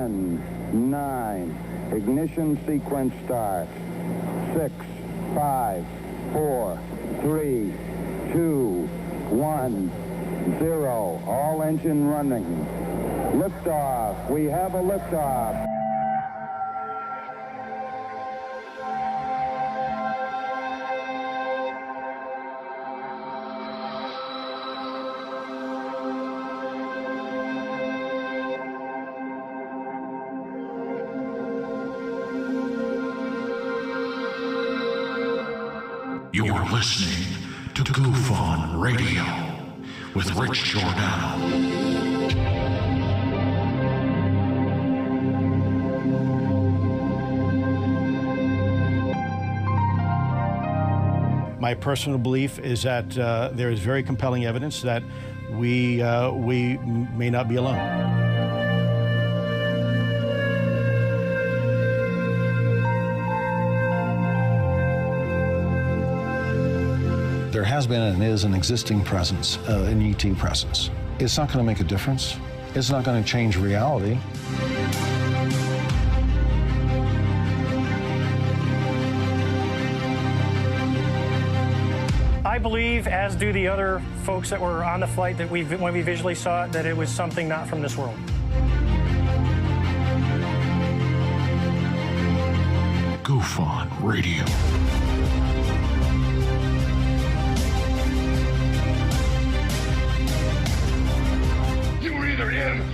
10, 9. Ignition sequence starts. 6, 5, 4, 3, 2, 1, 0. All engine running. Liftoff. We have a liftoff. You're listening to Goof On Radio with Rich Giordano. My personal belief is that there is very compelling evidence that we may not be alone. There has been and is an existing presence, an ET presence. It's not going to make a difference. It's not going to change reality. I believe, as do the other folks that were on the flight, that when we visually saw it, that it was something not from this world. Goof On Radio.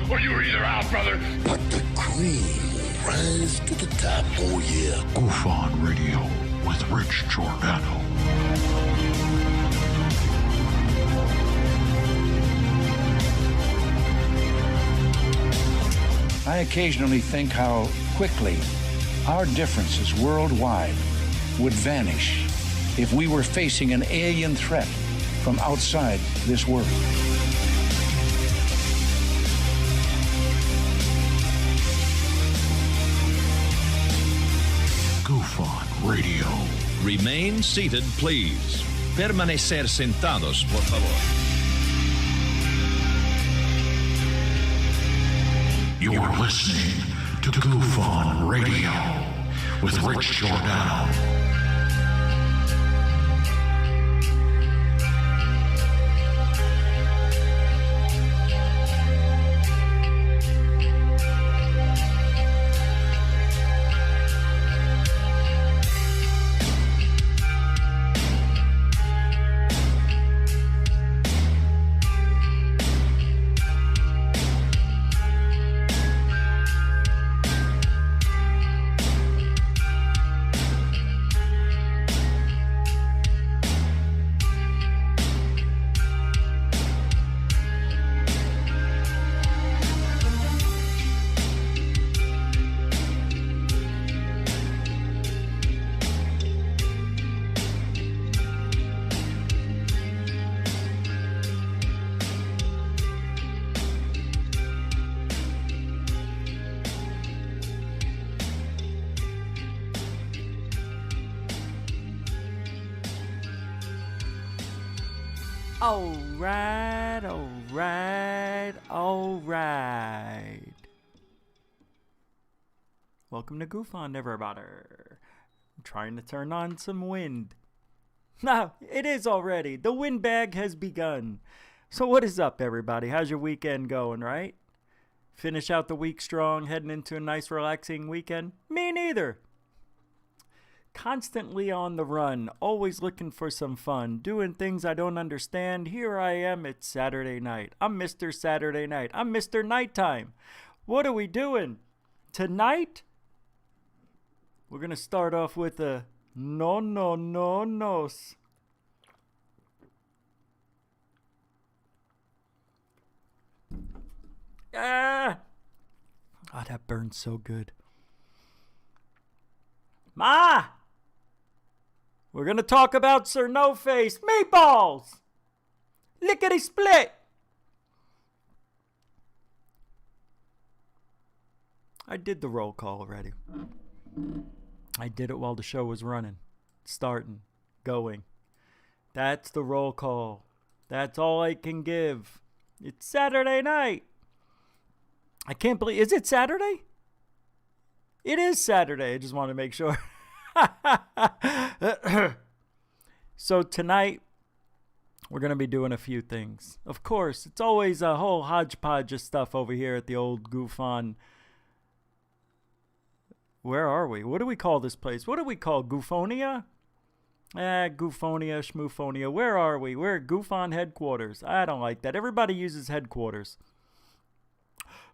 Or you were either out, brother. But the cream will rise to the top, oh yeah. Goof On Radio with Rich Giordano. I occasionally think how quickly our differences worldwide would vanish if we were facing an alien threat from outside this world. Goof On Radio. Remain seated, please. Permanecer sentados, por favor. You're listening to Goof On Radio with Rich Giordano. Alright. Welcome to Goof On, everybody. I'm trying to turn on some wind. Now, it is already. The windbag has begun. So what is up, everybody? How's your weekend going, right? Finish out the week strong, heading into a nice, relaxing weekend? Me neither. Constantly on the run, always looking for some fun, doing things I don't understand. Here I am, it's Saturday night. I'm Mr. Saturday Night. I'm Mr. Nighttime. What are we doing? Tonight, we're going to start off with a no-no-no-nos. Ah! Oh, that burns so good. Ma! We're going to talk about Sir NoFace meatballs! Lickety split! I did the roll call already. I did it while the show was running. Starting. Going. That's the roll call. That's all I can give. It's Saturday night. I can't believe... Is it Saturday? It is Saturday. I just want to make sure. So tonight, we're going to be doing a few things. Of course, it's always a whole hodgepodge of stuff over here at the old GoofOn. Where are we? What do we call this place? What do we call Goofonia? Goofonia, Schmoofonia. Where are we? We're at GoofOn headquarters. I don't like that. Everybody uses headquarters.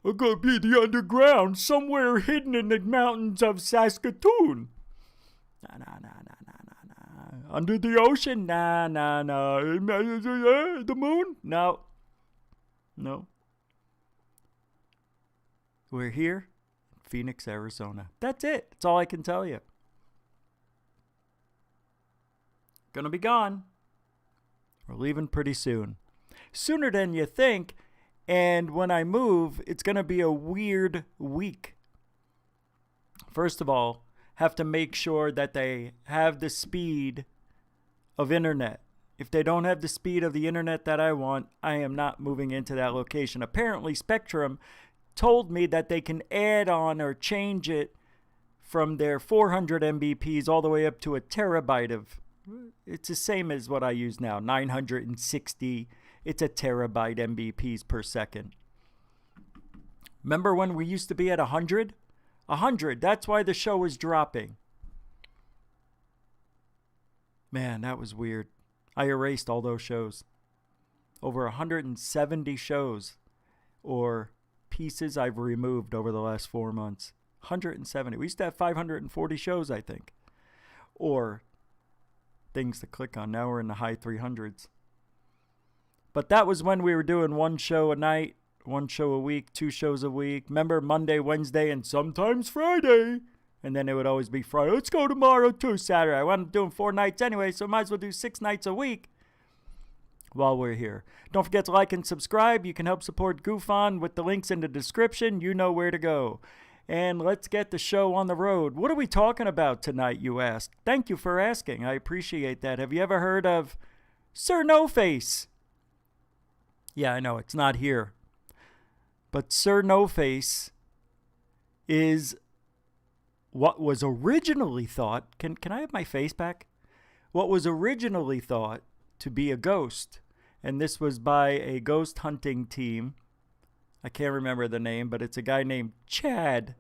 We're going to be the underground, somewhere hidden in the mountains of Saskatoon. Nah. Under the ocean? Nah. The moon? No. We're here in Phoenix, Arizona. That's it. That's all I can tell you. Gonna be gone. We're leaving pretty soon. Sooner than you think. And when I move, it's gonna be a weird week. First of all, have to make sure that they have the speed of internet. If they don't have the speed of the internet that I want, I am not moving into that location. Apparently, Spectrum told me that they can add on or change it from their 400 Mbps all the way up to a terabyte of. It's the same as what I use now, 960. It's a terabyte Mbps per second. Remember when we used to be at 100? 100. That's why the show was dropping. Man, that was weird. I erased all those shows. Over 170 shows or pieces I've removed over the last 4 months. 170. We used to have 540 shows, I think. Or things to click on. Now we're in the high 300s. But that was when we were doing one show a night, one show a week, 2 shows a week. Remember Monday, Wednesday, and sometimes Friday. And then it would always be Friday. Let's go tomorrow too, Saturday. I wasn't doing 4 nights anyway, so might as well do 6 nights a week while we're here. Don't forget to like and subscribe. You can help support GoofOn with the links in the description. You know where to go. And let's get the show on the road. What are we talking about tonight, you ask? Thank you for asking. I appreciate that. Have you ever heard of Sir NoFace? Yeah, I know, it's not here. But Sir NoFace is what was originally thought... Can I have my face back? What was originally thought to be a ghost. And this was by a ghost hunting team. I can't remember the name, but it's a guy named Chad.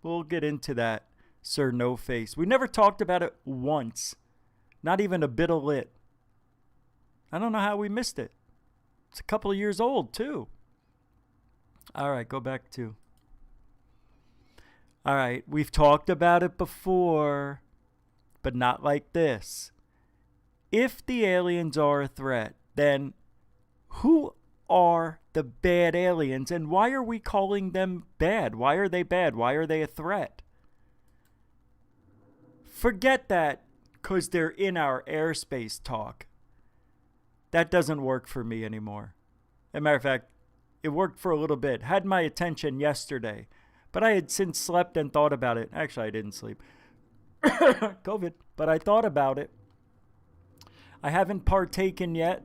We'll get into that, Sir NoFace. We never talked about it once. Not even a bit of lit. I don't know how we missed it. It's a couple of years old, too. All right, go back to... All right, we've talked about it before, but not like this. If the aliens are a threat, then who are the bad aliens, and why are we calling them bad? Why are they bad? Why are they a threat? Forget that because they're in our airspace talk. That doesn't work for me anymore. As a matter of fact, it worked for a little bit. Had my attention yesterday, but I had since slept and thought about it. Actually, I didn't sleep. COVID. But I thought about it. I haven't partaken yet,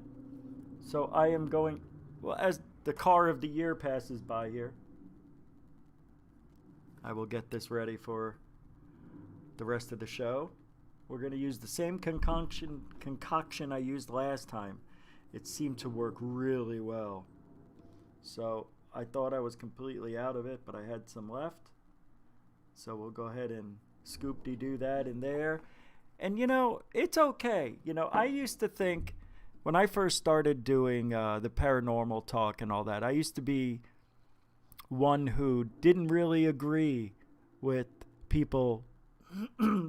so I am going... Well, as the car of the year passes by here, I will get this ready for the rest of the show. We're going to use the same concoction I used last time. It seemed to work really well. So I thought I was completely out of it, but I had some left. So we'll go ahead and scoop-de-doo that in there. And, you know, it's okay. You know, I used to think... When I first started doing the paranormal talk and all that, I used to be one who didn't really agree with people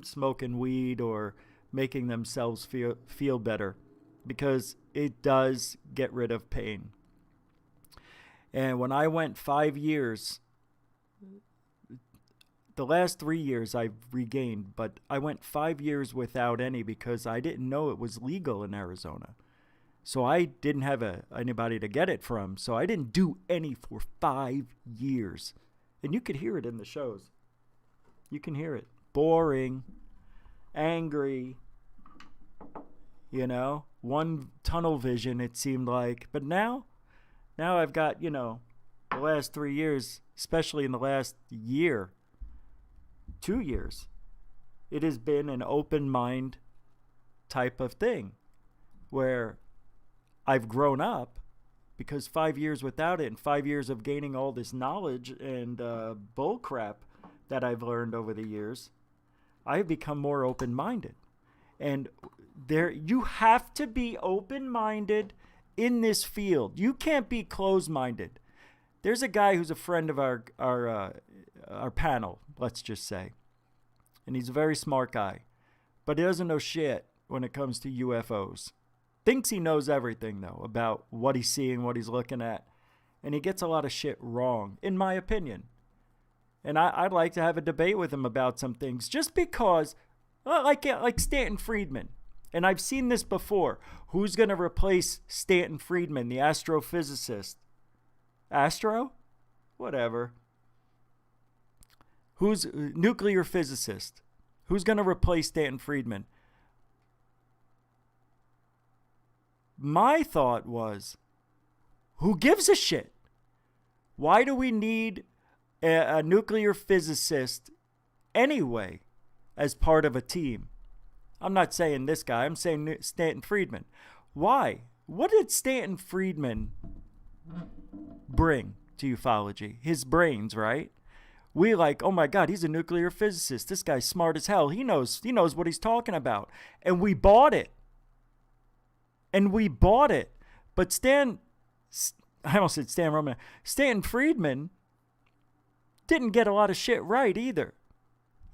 smoking weed or making themselves feel better because it does get rid of pain. And when I went 5 years, the last 3 years I've regained, but I went 5 years without any because I didn't know it was legal in Arizona. So I didn't have anybody to get it from. So I didn't do any for 5 years. And you could hear it in the shows. You can hear it. Boring. Angry. You know. One tunnel vision, it seemed like. But now I've got, you know, the last 3 years, especially in the last year, 2 years, it has been an open mind type of thing where I've grown up, because 5 years without it and 5 years of gaining all this knowledge and bull crap that I've learned over the years, I've become more open-minded. And you have to be open-minded in this field. You can't be closed-minded. There's a guy who's a friend of our panel, let's just say. And he's a very smart guy. But he doesn't know shit when it comes to UFOs. Thinks he knows everything, though, about what he's seeing, what he's looking at. And he gets a lot of shit wrong, in my opinion. And I'd like to have a debate with him about some things, just because, like Stanton Friedman. And I've seen this before. Who's going to replace Stanton Friedman, the astrophysicist? Astro? Whatever. Who's nuclear physicist? Who's going to replace Stanton Friedman? My thought was, who gives a shit? Why do we need a nuclear physicist anyway as part of a team? I'm not saying this guy. I'm saying Stanton Friedman. Why? What did Stanton Friedman bring to ufology? His brains, right? We like, oh my God, he's a nuclear physicist. This guy's smart as hell. He knows what he's talking about. And we bought it. But Stanton Friedman didn't get a lot of shit right either.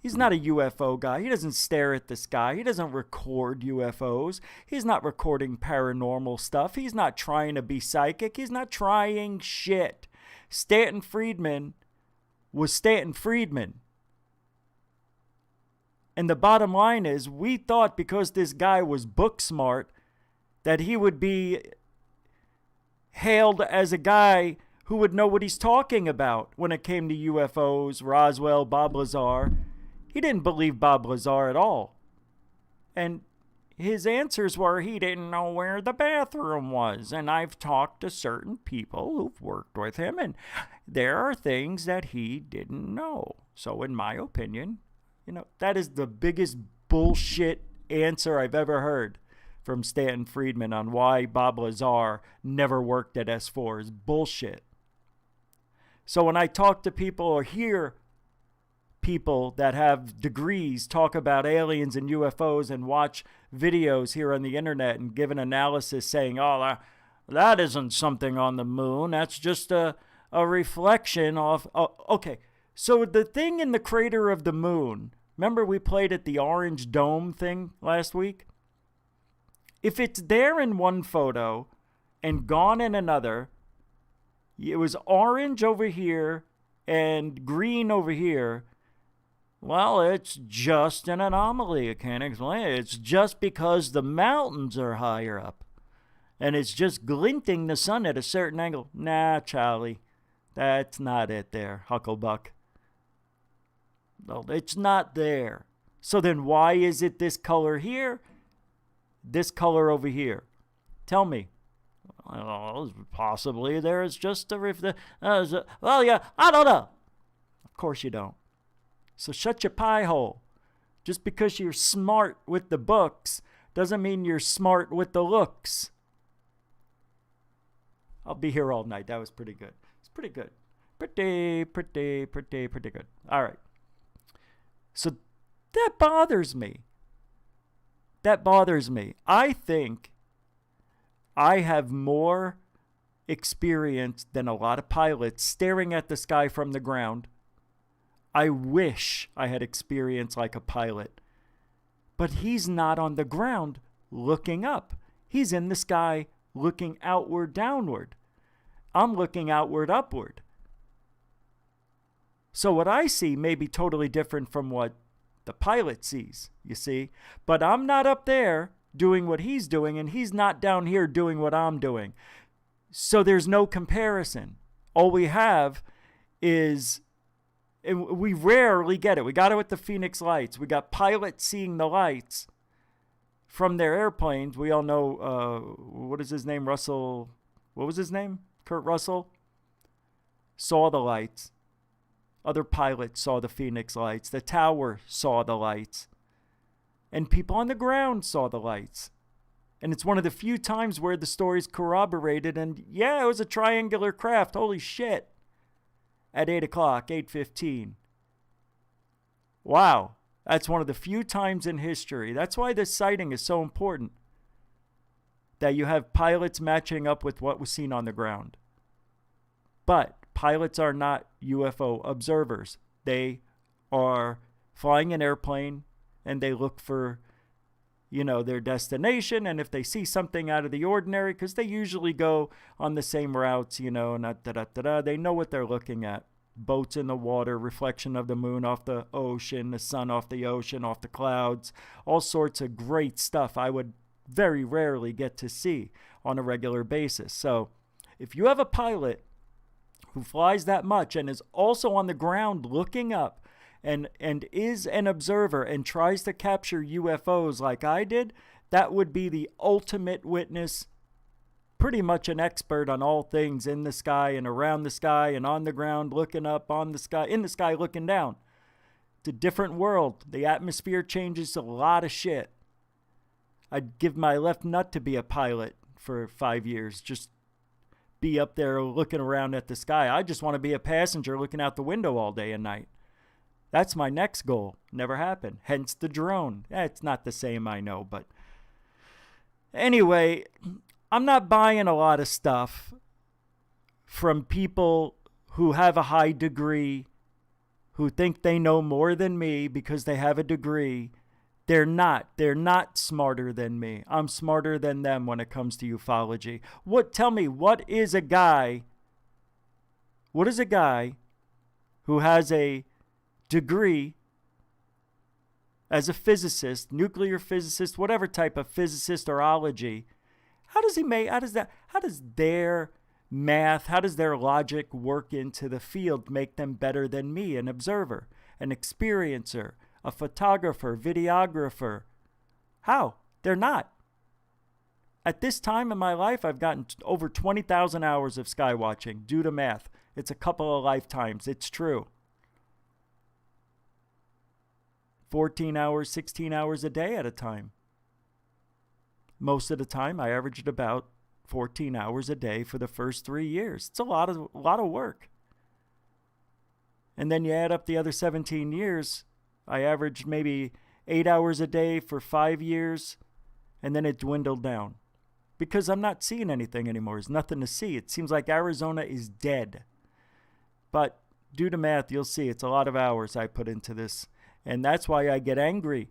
He's not a UFO guy. He doesn't stare at the sky. He doesn't record UFOs. He's not recording paranormal stuff. He's not trying to be psychic. He's not trying shit. Stanton Friedman was Stanton Friedman. And the bottom line is, we thought because this guy was book smart that he would be hailed as a guy who would know what he's talking about when it came to UFOs, Roswell, Bob Lazar. He didn't believe Bob Lazar at all. And his answers were he didn't know where the bathroom was. And I've talked to certain people who've worked with him, and there are things that he didn't know. So in my opinion, that is the biggest bullshit answer I've ever heard from Stanton Friedman on why Bob Lazar never worked at S4 is bullshit. So when I talk to people or hear people that have degrees talk about aliens and UFOs and watch videos here on the internet and give an analysis saying, oh, that isn't something on the moon. That's just a reflection of... okay, so the thing in the crater of the moon, remember we played at the orange dome thing last week? If it's there in one photo and gone in another, it was orange over here and green over here, well, it's just an anomaly. I can't explain it. It's just because the mountains are higher up. And it's just glinting the sun at a certain angle. Nah, Charlie. That's not it there, Hucklebuck. No, it's not there. So then why is it this color here? This color over here? Tell me. Well, possibly there's just a... well, yeah, I don't know. Of course you don't. So shut your pie hole. Just because you're smart with the books doesn't mean you're smart with the looks. I'll be here all night. That was pretty good. It's pretty good. Pretty good. All right. So that bothers me. I think I have more experience than a lot of pilots staring at the sky from the ground. I wish I had experience like a pilot. But he's not on the ground looking up. He's in the sky looking outward, downward. I'm looking outward, upward. So what I see may be totally different from what the pilot sees, you see. But I'm not up there doing what he's doing, and he's not down here doing what I'm doing. So there's no comparison. All we have is... and we rarely get it. We got it with the Phoenix lights. We got pilots seeing the lights from their airplanes. We all know, what is his name? Russell. What was his name? Kurt Russell. Saw the lights. Other pilots saw the Phoenix lights. The tower saw the lights. And people on the ground saw the lights. And it's one of the few times where the story's corroborated. And yeah, it was a triangular craft. Holy shit. At 8 o'clock, 8:15. Wow. That's one of the few times in history. That's why this sighting is so important. That you have pilots matching up with what was seen on the ground. But pilots are not UFO observers. They are flying an airplane and they look for, their destination. And if they see something out of the ordinary, because they usually go on the same routes, they know what they're looking at. Boats in the water, reflection of the moon off the ocean, the sun off the ocean, off the clouds, all sorts of great stuff I would very rarely get to see on a regular basis. So if you have a pilot who flies that much and is also on the ground looking up and is an observer and tries to capture UFOs like I did, that would be the ultimate witness, pretty much an expert on all things in the sky and around the sky and on the ground looking up, on the sky, in the sky looking down. It's a different world. The atmosphere changes a lot of shit. I'd give my left nut to be a pilot for 5 years. Just be up there looking around at the sky. I just want to be a passenger looking out the window all day and night. That's my next goal. Never happened. Hence the drone. It's not the same, I know, but anyway, I'm not buying a lot of stuff from people who have a high degree, who think they know more than me because they have a degree. They're not. They're not smarter than me. I'm smarter than them when it comes to ufology. Tell me, what is a guy who has a degree as a physicist, nuclear physicist, whatever type of physicist or ology, how does their math, how does their logic work into the field, make them better than me, an observer, an experiencer, a photographer, videographer? How? They're not. At this time in my life, I've gotten over 20,000 hours of sky watching due to math. It's a couple of lifetimes. It's true. 14 hours, 16 hours a day at a time. Most of the time, I averaged about 14 hours a day for the first 3 years. It's a lot of work. And then you add up the other 17 years, I averaged maybe 8 hours a day for 5 years, and then it dwindled down. Because I'm not seeing anything anymore. There's nothing to see. It seems like Arizona is dead. But due to math, you'll see it's a lot of hours I put into this. And that's why I get angry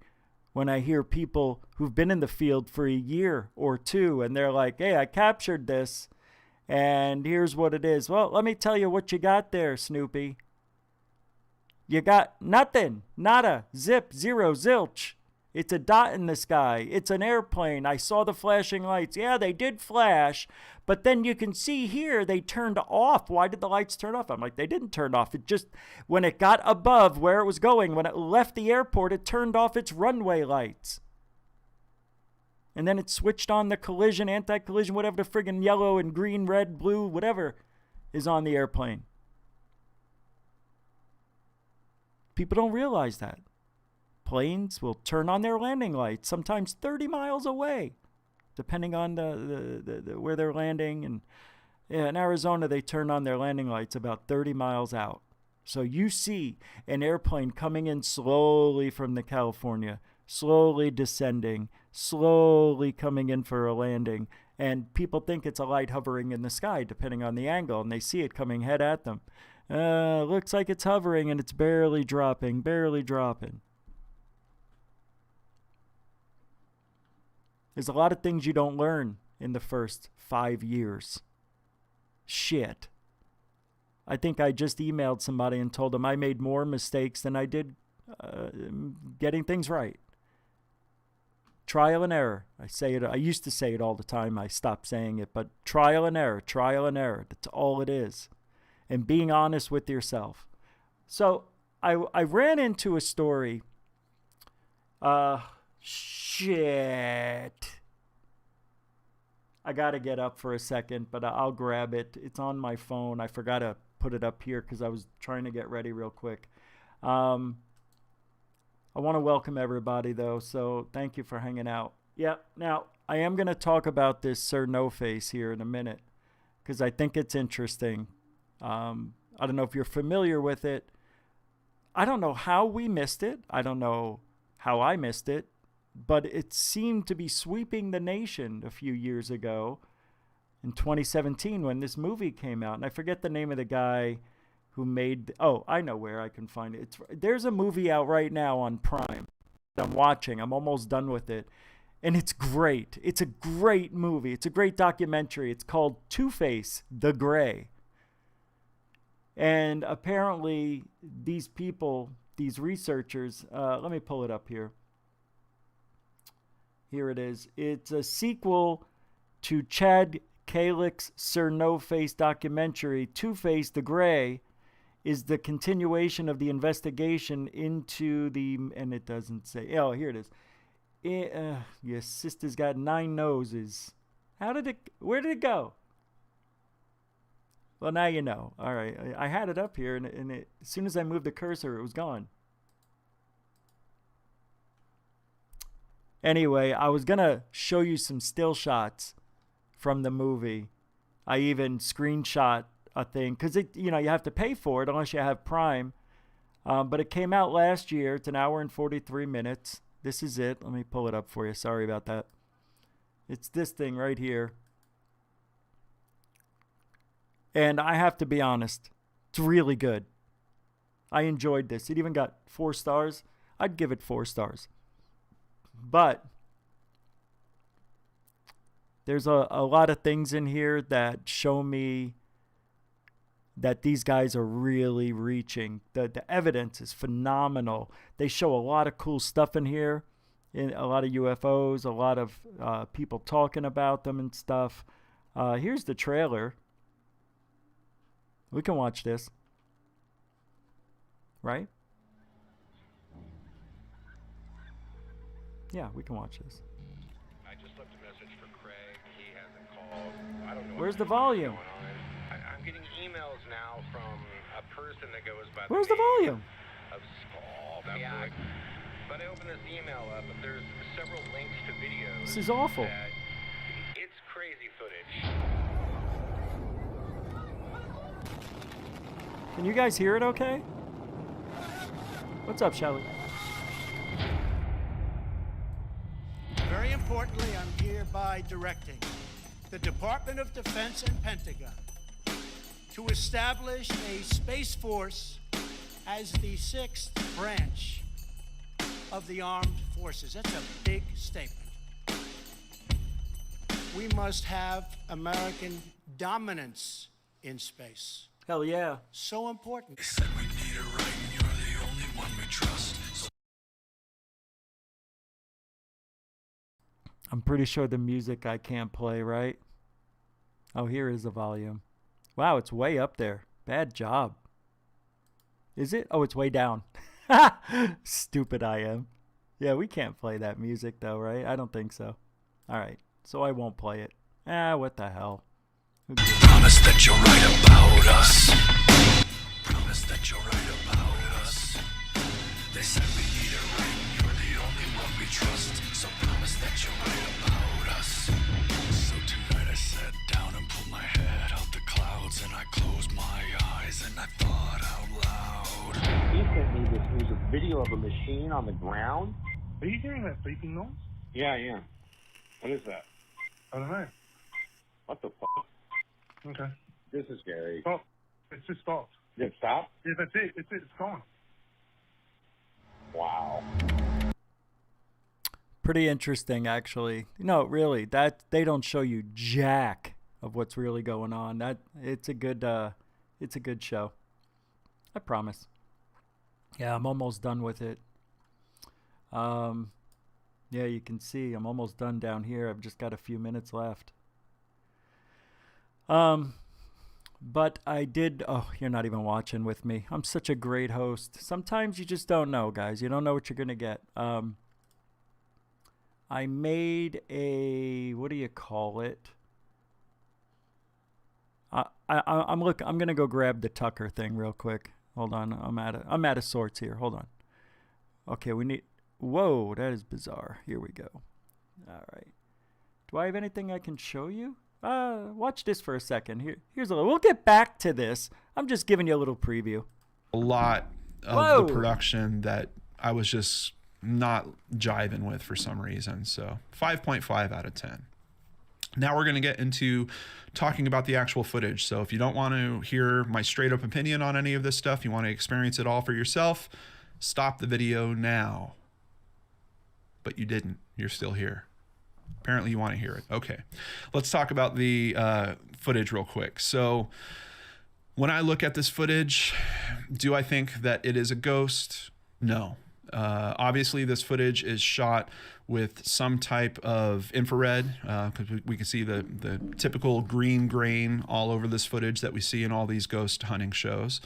when I hear people who've been in the field for a year or two, and they're like, hey, I captured this, and here's what it is. Well, let me tell you what you got there, Snoopy. You got nothing, nada, zip, zero, zilch. It's a dot in the sky. It's an airplane. I saw the flashing lights. Yeah, they did flash, but then you can see here they turned off. Why did the lights turn off? I'm like, they didn't turn off. It just, when it got above where it was going, when it left the airport, it turned off its runway lights. And then it switched on the collision, anti-collision, whatever the friggin' yellow and green, red, blue, whatever is on the airplane. People don't realize that. Planes will turn on their landing lights, sometimes 30 miles away, depending on the where they're landing. And in Arizona, they turn on their landing lights about 30 miles out. So you see an airplane coming in slowly from the California, slowly descending, slowly coming in for a landing. And people think it's a light hovering in the sky, depending on the angle, and they see it coming head at them. Looks like it's hovering, and it's barely dropping, barely dropping. There's a lot of things you don't learn in the first 5 years. Shit. I think I just emailed somebody and told them I made more mistakes than I did getting things right. Trial and error. I say it. I used to say it all the time. I stopped saying it, but trial and error. That's all it is. And being honest with yourself. So I ran into a story. Shit. I got to get up for a second, but I'll grab it. It's on my phone. I forgot to put it up here because I was trying to get ready real quick. I want to welcome everybody, though, so thank you for hanging out. Yeah, now, I am going to talk about this Sir NoFace here in a minute because I think it's interesting. I don't know if you're familiar with it. I don't know how we missed it. I don't know how I missed it, but it seemed to be sweeping the nation a few years ago in 2017 when this movie came out. And I forget the name of the guy who made... Oh, I know where I can find it. There's a movie out right now on Prime that I'm watching. I'm almost done with it. And it's great. It's a great movie. It's a great documentary. It's called Two-Face, The Gray. And apparently these people, these researchers... let me pull it up here. Here it is. It's a sequel to Chad Kalich's Sir NoFace documentary, Two-Face, The Gray, is the continuation of the investigation into the... And it doesn't say... Oh, here it is. Your sister's got 9 noses. How did it... Where did it go? Well, now you know. All right. I had it up here, and as soon as I moved the cursor, it was gone. Anyway, I was going to show you some still shots from the movie. I even screenshot a thing because you have to pay for it unless you have Prime. But it came out last year. It's an hour and 43 minutes. This is it. Let me pull it up for you. Sorry about that. It's this thing right here. And I have to be honest, it's really good. I enjoyed this. It even got 4 stars. I'd give it 4 stars. But there's a lot of things in here that show me that these guys are really reaching. The evidence is phenomenal. They show a lot of cool stuff in here, a lot of UFOs, a lot of people talking about them and stuff. Here's the trailer. We can watch this. Right? Yeah, we can watch this. I just left a message for Craig. He hasn't called. I don't know. Where's the volume? I'm getting emails now from a person that goes by. Where's the volume? Of Skull. Yeah. But I opened this email up, and there's several links to videos. This is awful. It's crazy footage. Can you guys hear it okay? What's up, Shelly? Very importantly, I'm hereby directing the Department of Defense and Pentagon to establish a Space Force as the 6th branch of the armed forces. That's a big statement. We must have American dominance in space. Hell yeah. So important. They said we need it right, and you're the only one we trust. I'm pretty sure the music I can't play, right? Oh, here is the volume. Wow, it's way up there. Bad job. Is it? Oh, it's way down. Stupid I am. Yeah, we can't play that music though, right? I don't think so. All right, so I won't play it. What the hell? Promise that you're right about us. Promise that you're right about us. They said we need it right, you're the only one we trust. So promise that you're right about us. So tonight I sat down and pulled my head out the clouds, and I closed my eyes and I thought out loud. He sent me this. It was a video of a machine on the ground. Are you hearing that beeping noise? Yeah, I am. What is that? I don't know. What the fuck? Okay. This is scary. Stop. It's just stopped. Did it stop? Yeah, that's it. It's it. It's gone. Wow. Pretty interesting, actually. No, really, that they don't show you jack of what's really going on. It's a good show. I promise. Yeah, I'm almost done with it. Yeah, you can see I'm almost done down here. I've just got a few minutes left. But I did... Oh, you're not even watching with me. I'm such a great host. Sometimes you just don't know, guys. You don't know what you're going to get. I made a... What do you call it? I'm gonna go grab the Tucker thing real quick. Hold on, I'm out of sorts here. Hold on. Okay, we need. Whoa, that is bizarre. Here we go. All right. Do I have anything I can show you? Watch this for a second. Here's a little. We'll get back to this. I'm just giving you a little preview. A lot of the production that I was just not jiving with for some reason. So 5.5 out of 10. Now we're going to get into talking about the actual footage. So if you don't want to hear my straight up opinion on any of this stuff, you want to experience it all for yourself, stop the video now. But you didn't. You're still here. Apparently you want to hear it. Okay. Let's talk about the footage real quick. So when I look at this footage, do I think that it is a ghost? No. Obviously, this footage is shot with some type of infrared, because we can see the typical green grain all over this footage that we see in all these ghost hunting shows.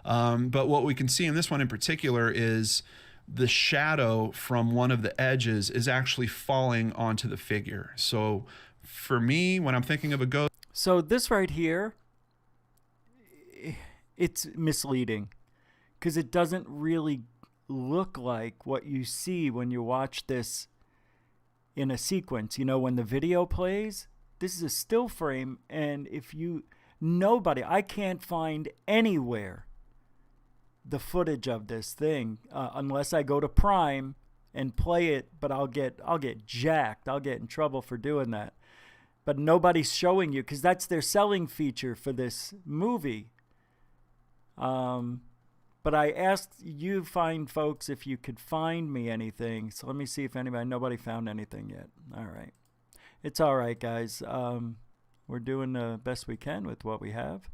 But what we can see in this one in particular is the shadow from one of the edges is actually falling onto the figure. So for me, when I'm thinking of a ghost... So this right here, it's misleading because it doesn't really look like what you see when you watch this in a sequence. You know, when the video plays, this is a still frame, and I can't find anywhere the footage of this thing unless I go to Prime and play it, but I'll get jacked. I'll get in trouble for doing that. But nobody's showing you because that's their selling feature for this movie. But I asked you fine folks if you could find me anything. So let me see if nobody found anything yet. All right. It's all right, guys. We're doing the best we can with what we have.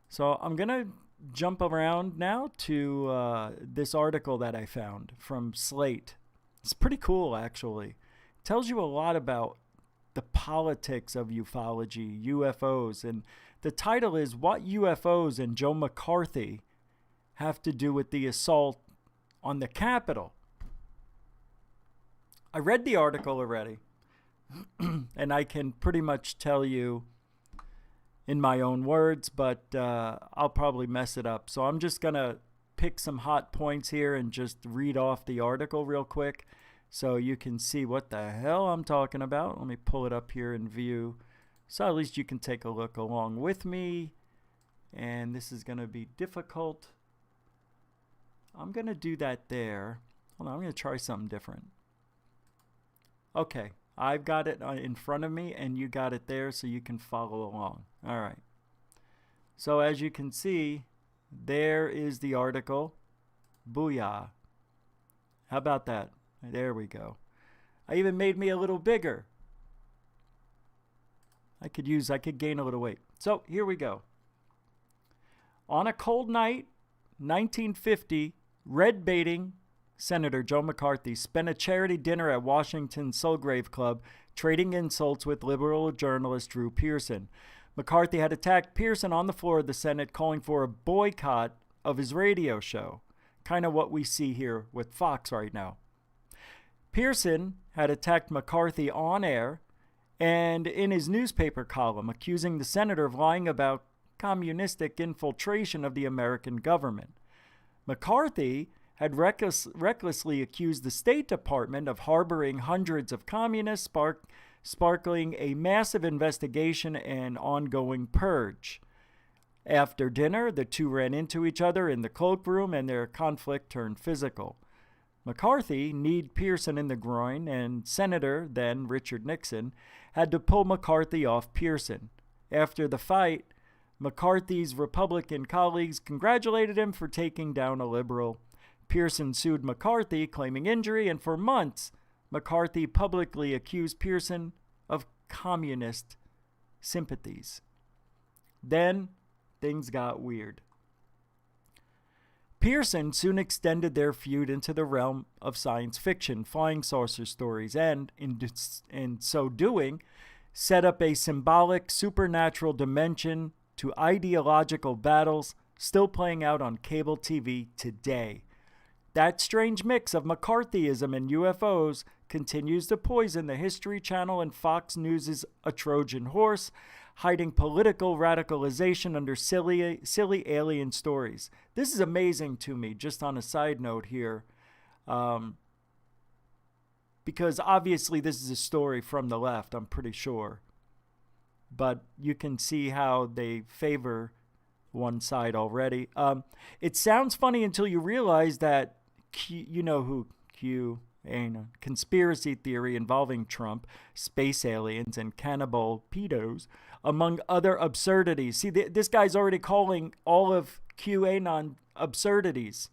So I'm going to jump around now to this article that I found from Slate. It's pretty cool, actually. It tells you a lot about the politics of ufology, UFOs, and the title is What UFOs and Joe McCarthy Have to Do with the Assault on the Capitol. I read the article already, and I can pretty much tell you in my own words, but I'll probably mess it up. So I'm just going to pick some hot points here and just read off the article real quick so you can see what the hell I'm talking about. Let me pull it up here in view so at least you can take a look along with me. And this is going to be difficult. I'm going to do that there. Hold on, I'm going to try something different. Okay. I've got it in front of me, and you got it there so you can follow along. All right. So as you can see, there is the article. Booyah. How about that? There we go. I even made me a little bigger. I could gain a little weight. So here we go. On a cold night, 1950, red baiting Senator Joe McCarthy spent a charity dinner at Washington's Sulgrave Club, trading insults with liberal journalist Drew Pearson. McCarthy had attacked Pearson on the floor of the Senate, calling for a boycott of his radio show. Kind of what we see here with Fox right now. Pearson had attacked McCarthy on air and in his newspaper column, accusing the senator of lying about communistic infiltration of the American government. McCarthy had recklessly accused the State Department of harboring hundreds of communists, sparkling a massive investigation and ongoing purge. After dinner, the two ran into each other in the cloakroom, and their conflict turned physical. McCarthy kneed Pearson in the groin, and Senator, then Richard Nixon, had to pull McCarthy off Pearson. After the fight, McCarthy's Republican colleagues congratulated him for taking down a liberal. Pearson sued McCarthy, claiming injury, and for months, McCarthy publicly accused Pearson of communist sympathies. Then, things got weird. Pearson soon extended their feud into the realm of science fiction, flying saucer stories, and, in so doing, set up a symbolic supernatural dimension to ideological battles still playing out on cable TV today. That strange mix of McCarthyism and UFOs continues to poison the History Channel and Fox News' A Trojan Horse, hiding political radicalization under silly alien stories. This is amazing to me, just on a side note here, because obviously this is a story from the left, I'm pretty sure. But you can see how they favor one side already. It sounds funny until you realize that conspiracy theory involving Trump, space aliens, and cannibal pedos, among other absurdities. See, this guy's already calling all of QAnon absurdities.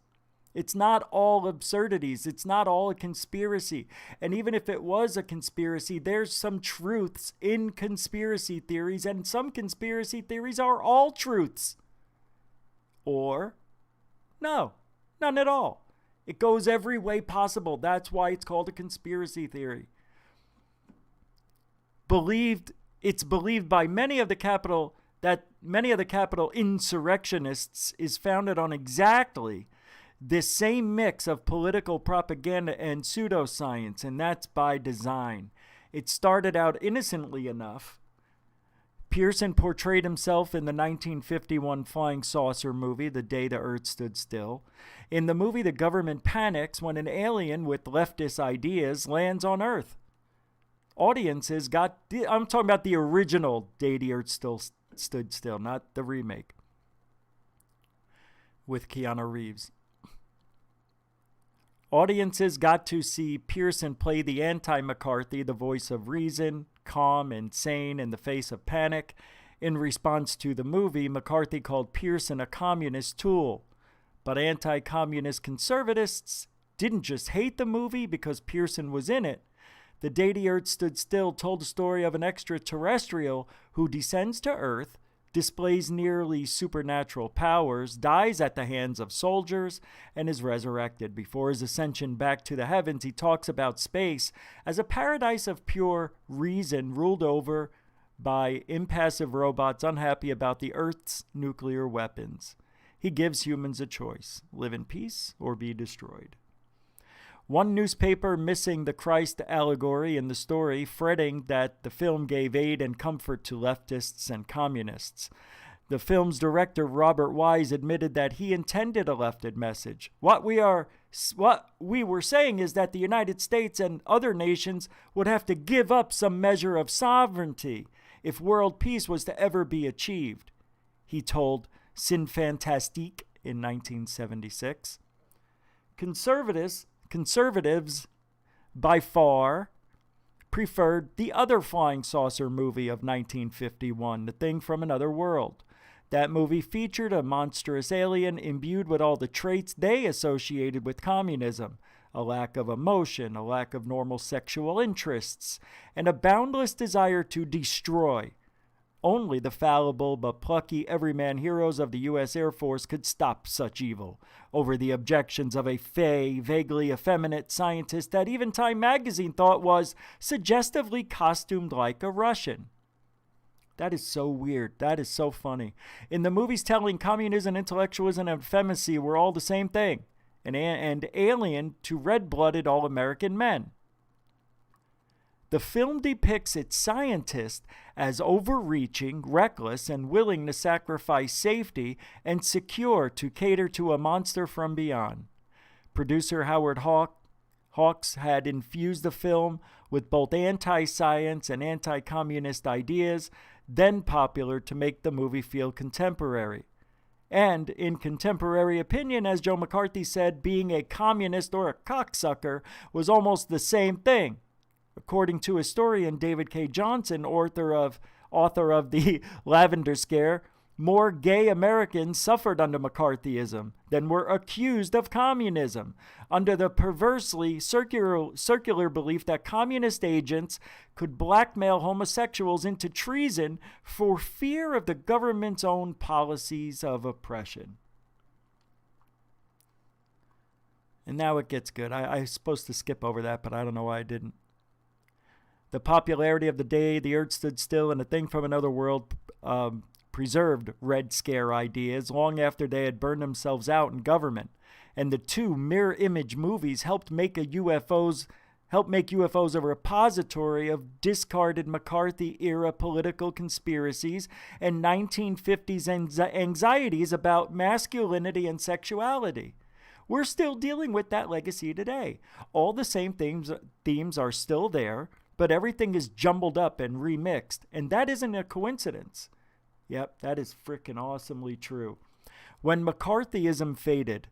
It's not all absurdities. It's not all a conspiracy. And even if it was a conspiracy, there's some truths in conspiracy theories, and some conspiracy theories are all truths. Or, no, none at all. It goes every way possible. That's why it's called a conspiracy theory. It's believed by many of the Capitol insurrectionists is founded on exactly this same mix of political propaganda and pseudoscience, and that's by design. It started out innocently enough. Pearson portrayed himself in the 1951 flying saucer movie, The Day the Earth Stood Still. In the movie, the government panics when an alien with leftist ideas lands on Earth. Audiences I'm talking about the original Day the Earth Stood Still, not the remake with Keanu Reeves. Audiences got to see Pearson play the anti-McCarthy, the voice of reason, calm and sane in the face of panic. In response to the movie, McCarthy called Pearson a communist tool. But anti-communist conservatists didn't just hate the movie because Pearson was in it. The Day the Earth Stood Still told the story of an extraterrestrial who descends to Earth, displays nearly supernatural powers, dies at the hands of soldiers, and is resurrected. Before his ascension back to the heavens, he talks about space as a paradise of pure reason ruled over by impassive robots unhappy about the Earth's nuclear weapons. He gives humans a choice: live in peace or be destroyed. One newspaper missing the Christ allegory in the story, fretting that the film gave aid and comfort to leftists and communists. The film's director, Robert Wise, admitted that he intended a leftist message. What we were saying is that the United States and other nations would have to give up some measure of sovereignty if world peace was to ever be achieved, he told Sin Fantastique in 1976. Conservatives, by far, preferred the other flying saucer movie of 1951, The Thing from Another World. That movie featured a monstrous alien imbued with all the traits they associated with communism: a lack of emotion, a lack of normal sexual interests, and a boundless desire to destroy. Only the fallible but plucky everyman heroes of the U.S. Air Force could stop such evil, over the objections of a fey, vaguely effeminate scientist that even Time magazine thought was suggestively costumed like a Russian. That is so weird. That is so funny. In the movie's telling, communism, intellectualism, and effeminacy were all the same thing, and alien to red-blooded all-American men. The film depicts its scientists as overreaching, reckless, and willing to sacrifice safety and secure to cater to a monster from beyond. Producer Howard Hawks had infused the film with both anti-science and anti-communist ideas, then popular to make the movie feel contemporary. And, in contemporary opinion, as Joe McCarthy said, being a communist or a cocksucker was almost the same thing. According to historian David K. Johnson, author of The Lavender Scare, more gay Americans suffered under McCarthyism than were accused of communism, under the perversely circular belief that communist agents could blackmail homosexuals into treason for fear of the government's own policies of oppression. And now it gets good. I was supposed to skip over that, but I don't know why I didn't. The popularity of The Day the Earth Stood Still and A Thing from Another World preserved Red Scare ideas long after they had burned themselves out in government. And the two mirror image movies helped make UFOs helped make UFOs a repository of discarded McCarthy-era political conspiracies and 1950s anxieties about masculinity and sexuality. We're still dealing with that legacy today. All the same themes are still there, but everything is jumbled up and remixed, and that isn't a coincidence. Yep, that is frickin' awesomely true. When McCarthyism faded,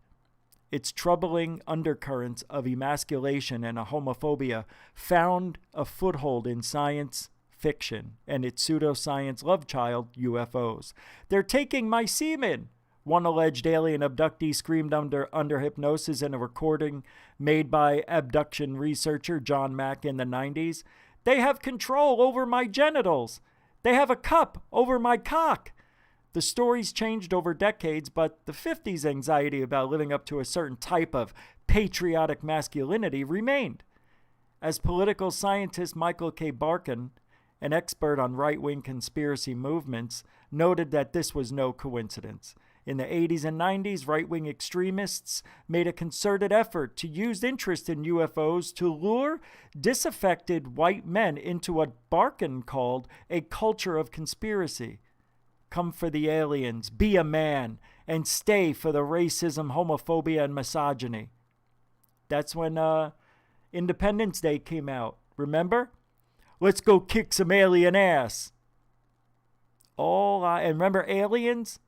its troubling undercurrents of emasculation and homophobia found a foothold in science fiction and its pseudoscience love child, UFOs. "They're taking my semen," one alleged alien abductee screamed under hypnosis in a recording made by abduction researcher John Mack in the 90s. "They have control over my genitals. They have a cup over my cock." The stories changed over decades, but the 50s anxiety about living up to a certain type of patriotic masculinity remained. As political scientist Michael K. Barkin, an expert on right-wing conspiracy movements, noted that this was no coincidence. In the 80s and 90s, right-wing extremists made a concerted effort to use interest in UFOs to lure disaffected white men into what Barkin called a culture of conspiracy. Come for the aliens, be a man, and stay for the racism, homophobia, and misogyny. That's when Independence Day came out. Remember? Let's go kick some alien ass. And remember aliens?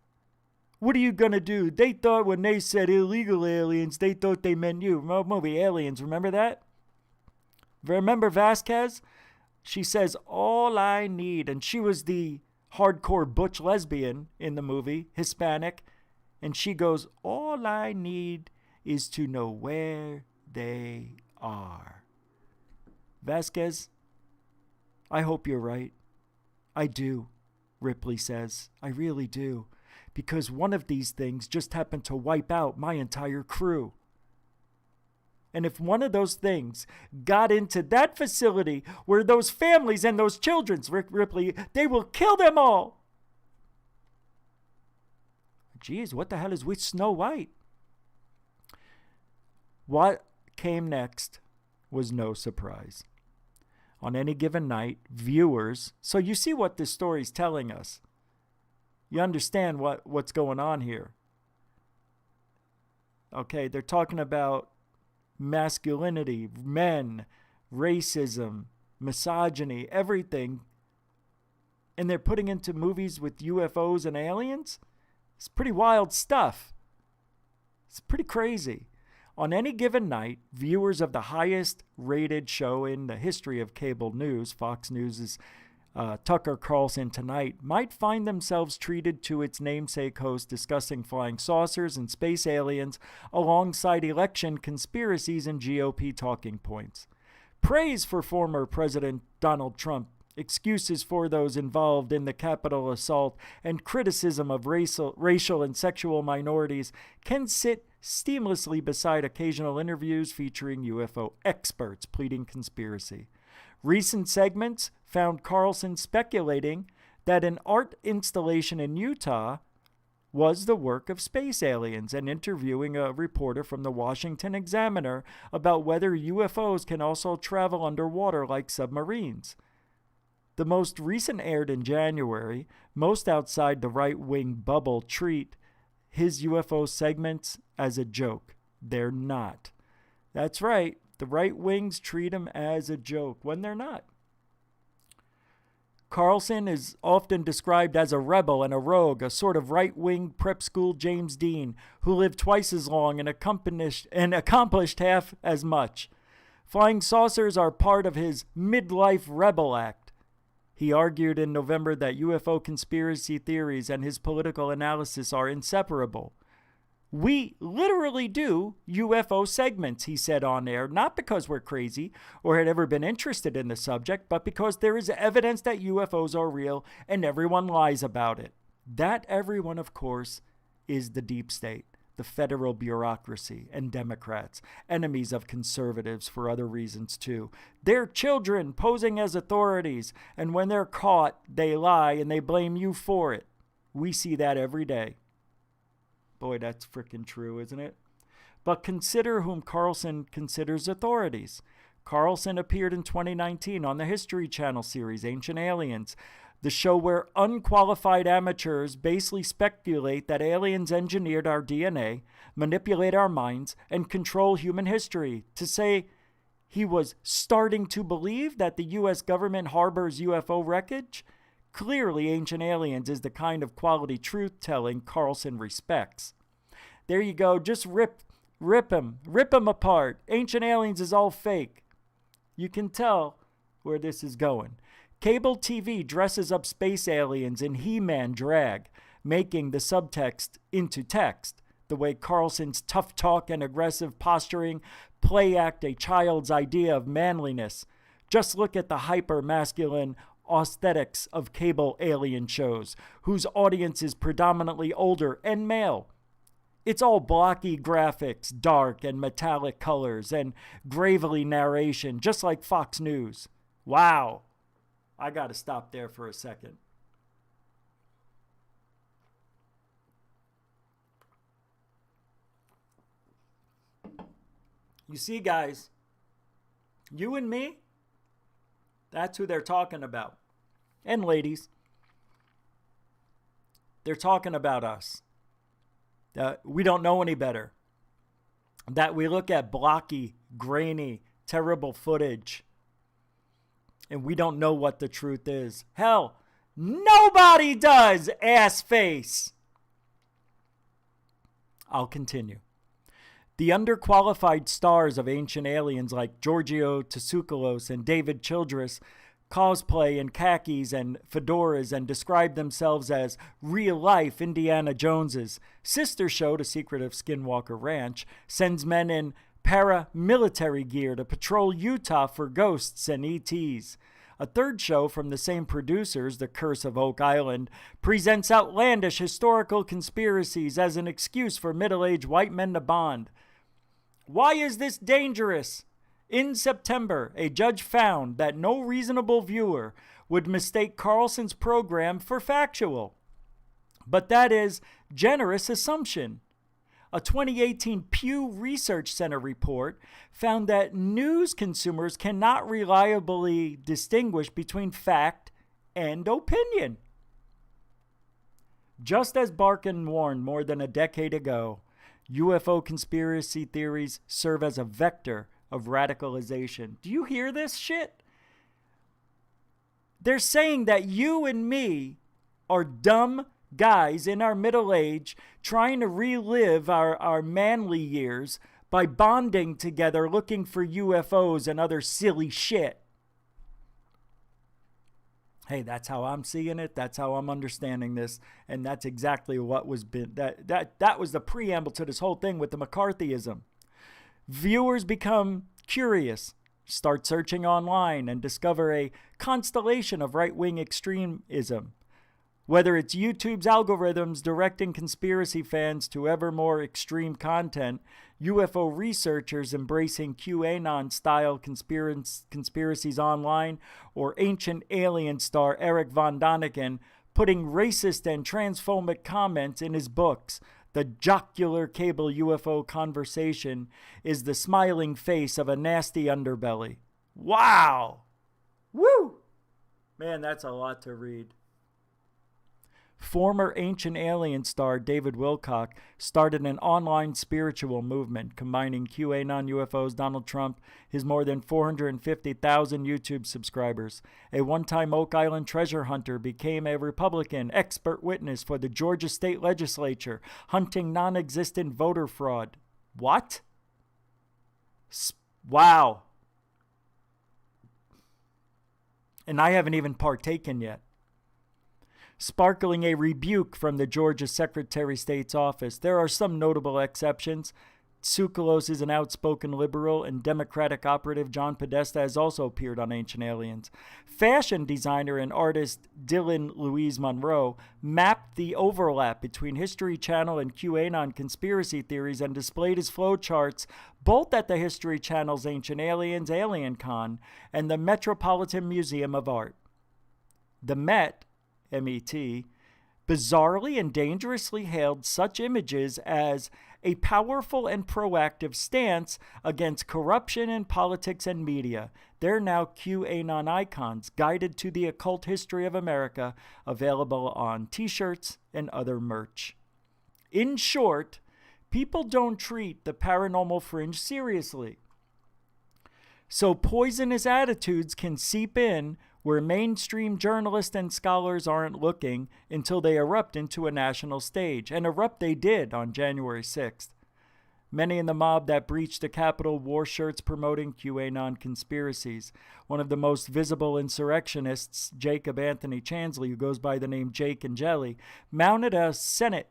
What are you going to do? They thought when they said illegal aliens, they thought they meant you. Movie Aliens, remember that? Remember Vasquez? She says, all I need, and she was the hardcore butch lesbian in the movie, Hispanic, and she goes, all I need is to know where they are. Vasquez, I hope you're right. I do, Ripley says. I really do. Because one of these things just happened to wipe out my entire crew. And if one of those things got into that facility where those families and those children, Ripley, they will kill them all. Geez, what the hell is with Snow White? What came next was no surprise. On any given night, viewers, so you see what this story's telling us. You understand what's going on here. Okay, they're talking about masculinity, men, racism, misogyny, everything. And they're putting into movies with UFOs and aliens? It's pretty wild stuff. It's pretty crazy. On any given night, viewers of the highest rated show in the history of cable news, Fox News' Tucker Carlson Tonight, might find themselves treated to its namesake host discussing flying saucers and space aliens alongside election conspiracies and GOP talking points. Praise for former President Donald Trump, excuses for those involved in the Capitol assault, and criticism of racial and sexual minorities can sit seamlessly beside occasional interviews featuring UFO experts pleading conspiracy. Recent segments found Carlson speculating that an art installation in Utah was the work of space aliens and interviewing a reporter from the Washington Examiner about whether UFOs can also travel underwater like submarines. The most recent aired in January, most outside the right-wing bubble treat his UFO segments as a joke. They're not. That's right. The right wings treat them as a joke when they're not. Carlson is often described as a rebel and a rogue, a sort of right-wing prep school James Dean who lived twice as long and accomplished half as much. Flying saucers are part of his midlife rebel act. He argued in November that UFO conspiracy theories and his political analysis are inseparable. We literally do UFO segments, he said on air, not because we're crazy or had ever been interested in the subject, but because there is evidence that UFOs are real and everyone lies about it. That everyone, of course, is the deep state, the federal bureaucracy, and Democrats, enemies of conservatives for other reasons too. They're children posing as authorities, and when they're caught, they lie and they blame you for it. We see that every day. Boy, that's frickin' true, isn't it? But consider whom Carlson considers authorities. Carlson appeared in 2019 on the History Channel series Ancient Aliens, the show where unqualified amateurs basically speculate that aliens engineered our DNA, manipulate our minds, and control human history. To say he was starting to believe that the U.S. government harbors UFO wreckage? Clearly, Ancient Aliens is the kind of quality truth-telling Carlson respects. There you go. Just rip him apart. Ancient Aliens is all fake. You can tell where this is going. Cable TV dresses up space aliens in He-Man drag, making the subtext into text, the way Carlson's tough talk and aggressive posturing play act a child's idea of manliness. Just look at the hyper-masculine aesthetics of cable alien shows, whose audience is predominantly older and male. It's all blocky graphics, dark and metallic colors, and gravelly narration, just like Fox News. Wow. I got to stop there for a second. You see, guys, you and me, that's who they're talking about. And ladies, they're talking about us. We don't know any better. That we look at blocky, grainy, terrible footage and we don't know what the truth is. Hell, nobody does, ass face. I'll continue. The underqualified stars of Ancient Aliens like Giorgio Tsoukalos and David Childress cosplay in khakis and fedoras and describe themselves as real-life Indiana Joneses. Sister show to Secret of Skinwalker Ranch sends men in paramilitary gear to patrol Utah for ghosts and ETs. A third show from the same producers, The Curse of Oak Island, presents outlandish historical conspiracies as an excuse for middle-aged white men to bond. Why is this dangerous? In September, a judge found that no reasonable viewer would mistake Carlson's program for factual. But that is generous assumption. A 2018 Pew Research Center report found that news consumers cannot reliably distinguish between fact and opinion. Just as Barkin warned more than a decade ago, UFO conspiracy theories serve as a vector of radicalization. Do you hear this shit? They're saying that you and me are dumb guys in our middle age trying to relive our manly years by bonding together looking for UFOs and other silly shit. Hey, that's how I'm seeing it. That's how I'm understanding this. And that's exactly what was that was the preamble to this whole thing with the McCarthyism. Viewers become curious, start searching online, and discover a constellation of right-wing extremism. Whether it's YouTube's algorithms directing conspiracy fans to ever more extreme content, UFO researchers embracing QAnon-style conspiracies online, or Ancient Alien star Eric Von Daniken putting racist and transphobic comments in his books, the jocular cable UFO conversation is the smiling face of a nasty underbelly. Wow! Woo! Man, that's a lot to read. Former Ancient Alien star David Wilcock started an online spiritual movement combining QAnon, UFOs, Donald Trump, his more than 450,000 YouTube subscribers. A one-time Oak Island treasure hunter became a Republican expert witness for the Georgia state legislature, hunting non-existent voter fraud. What? Wow. And I haven't even partaken yet. Sparkling a rebuke from the Georgia Secretary of State's office. There are some notable exceptions. Tsoukalos is an outspoken liberal, and Democratic operative John Podesta has also appeared on Ancient Aliens. Fashion designer and artist Dylan Louise Monroe mapped the overlap between History Channel and QAnon conspiracy theories and displayed his flowcharts both at the History Channel's Ancient Aliens Alien Con and the Metropolitan Museum of Art. The Met, M-E-T, bizarrely and dangerously hailed such images as a powerful and proactive stance against corruption in politics and media. They're now QAnon icons, guided to the occult history of America, available on t-shirts and other merch. In short, people don't treat the paranormal fringe seriously. So poisonous attitudes can seep in where mainstream journalists and scholars aren't looking until they erupt into a national stage. And erupt they did on January 6th. Many in the mob that breached the Capitol wore shirts promoting QAnon conspiracies. One of the most visible insurrectionists, Jacob Anthony Chansley, who goes by the name Jake and Jelly, mounted a Senate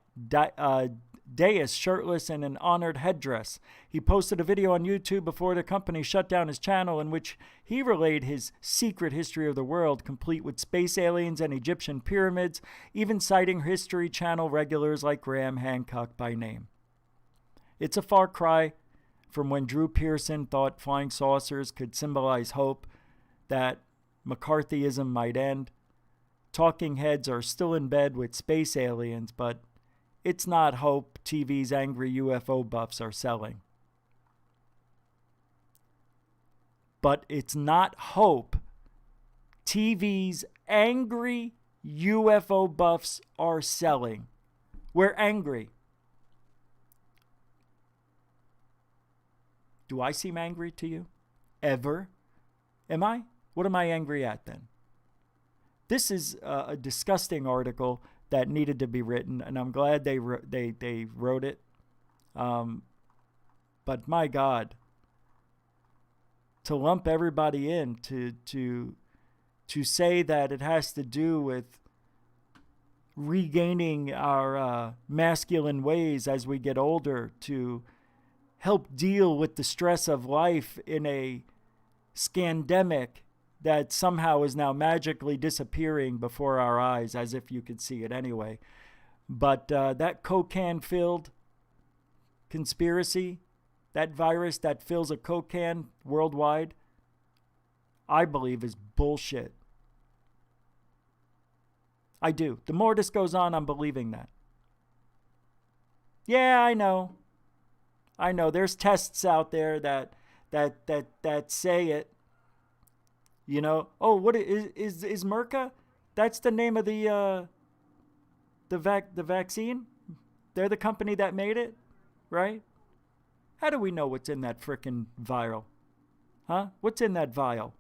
dais shirtless in an honored headdress. He posted a video on YouTube before the company shut down his channel in which he relayed his secret history of the world, complete with space aliens and Egyptian pyramids, even citing History Channel regulars like Graham Hancock by name. It's a far cry from when Drew Pearson thought flying saucers could symbolize hope, that McCarthyism might end. Talking heads are still in bed with space aliens, but it's not hope TV's angry UFO buffs are selling. But it's not hope TV's angry UFO buffs are selling. We're angry. Do I seem angry to you? Ever? Am I? What am I angry at then? This is a disgusting article that needed to be written, and I'm glad they wrote it. But my God, to lump everybody in, to say that it has to do with regaining our masculine ways as we get older, to help deal with the stress of life in a scandemic that somehow is now magically disappearing before our eyes, as if you could see it anyway. But that cocaine-filled conspiracy, that virus that fills a Coke can worldwide, I believe is bullshit. I do. The more this goes on, I'm believing that. Yeah, I know. There's tests out there that say it. You know, oh, what is Merca? That's the name of the vaccine. They're the company that made it, right? How do we know what's in that frickin' vial? Huh? What's in that vial?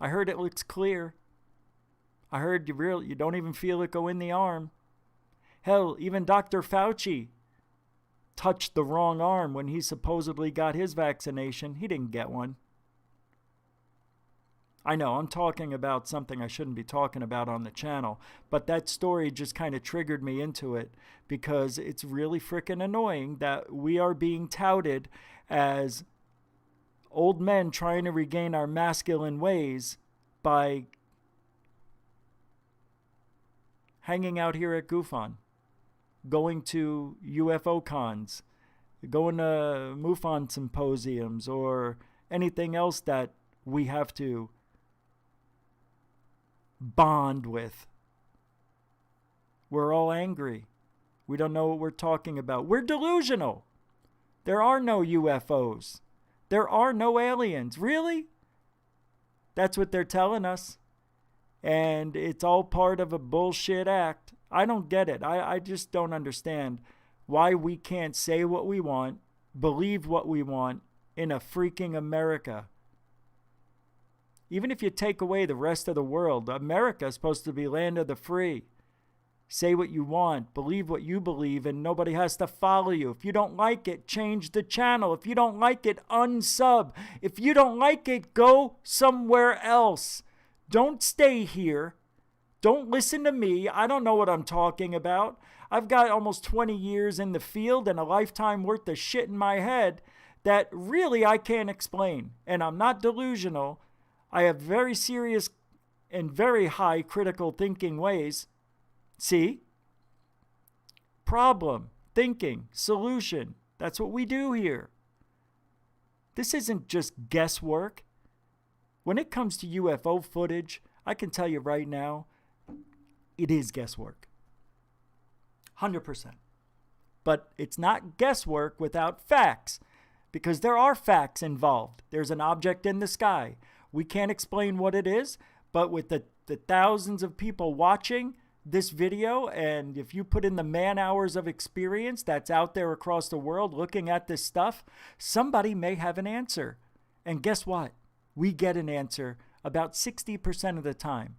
I heard it looks clear. I heard you don't even feel it go in the arm. Hell, even Dr. Fauci touched the wrong arm when he supposedly got his vaccination. He didn't get one. I know, I'm talking about something I shouldn't be talking about on the channel, but that story just kind of triggered me into it because it's really freaking annoying that we are being touted as old men trying to regain our masculine ways by hanging out here at GoofOn, going to UFO cons, going to MUFON symposiums, or anything else that we have to bond with. We're all angry. We don't know what we're talking about. We're delusional. There are no UFOs. There are no aliens. Really? That's what they're telling us. And it's all part of a bullshit act. I don't get it. I just don't understand why we can't say what we want, believe what we want in a freaking America. Even if you take away the rest of the world, America is supposed to be land of the free. Say what you want, believe what you believe, and nobody has to follow you. If you don't like it, change the channel. If you don't like it, unsub. If you don't like it, go somewhere else. Don't stay here. Don't listen to me. I don't know what I'm talking about. I've got almost 20 years in the field and a lifetime worth of shit in my head that really I can't explain. And I'm not delusional. I have very serious and very high critical thinking ways. See? Problem, thinking, solution. That's what we do here. This isn't just guesswork. When it comes to UFO footage, I can tell you right now, it is guesswork. 100%. But it's not guesswork without facts, because there are facts involved. There's an object in the sky. We can't explain what it is, but with the thousands of people watching this video, and if you put in the man hours of experience that's out there across the world looking at this stuff, somebody may have an answer. And guess what? We get an answer about 60% of the time.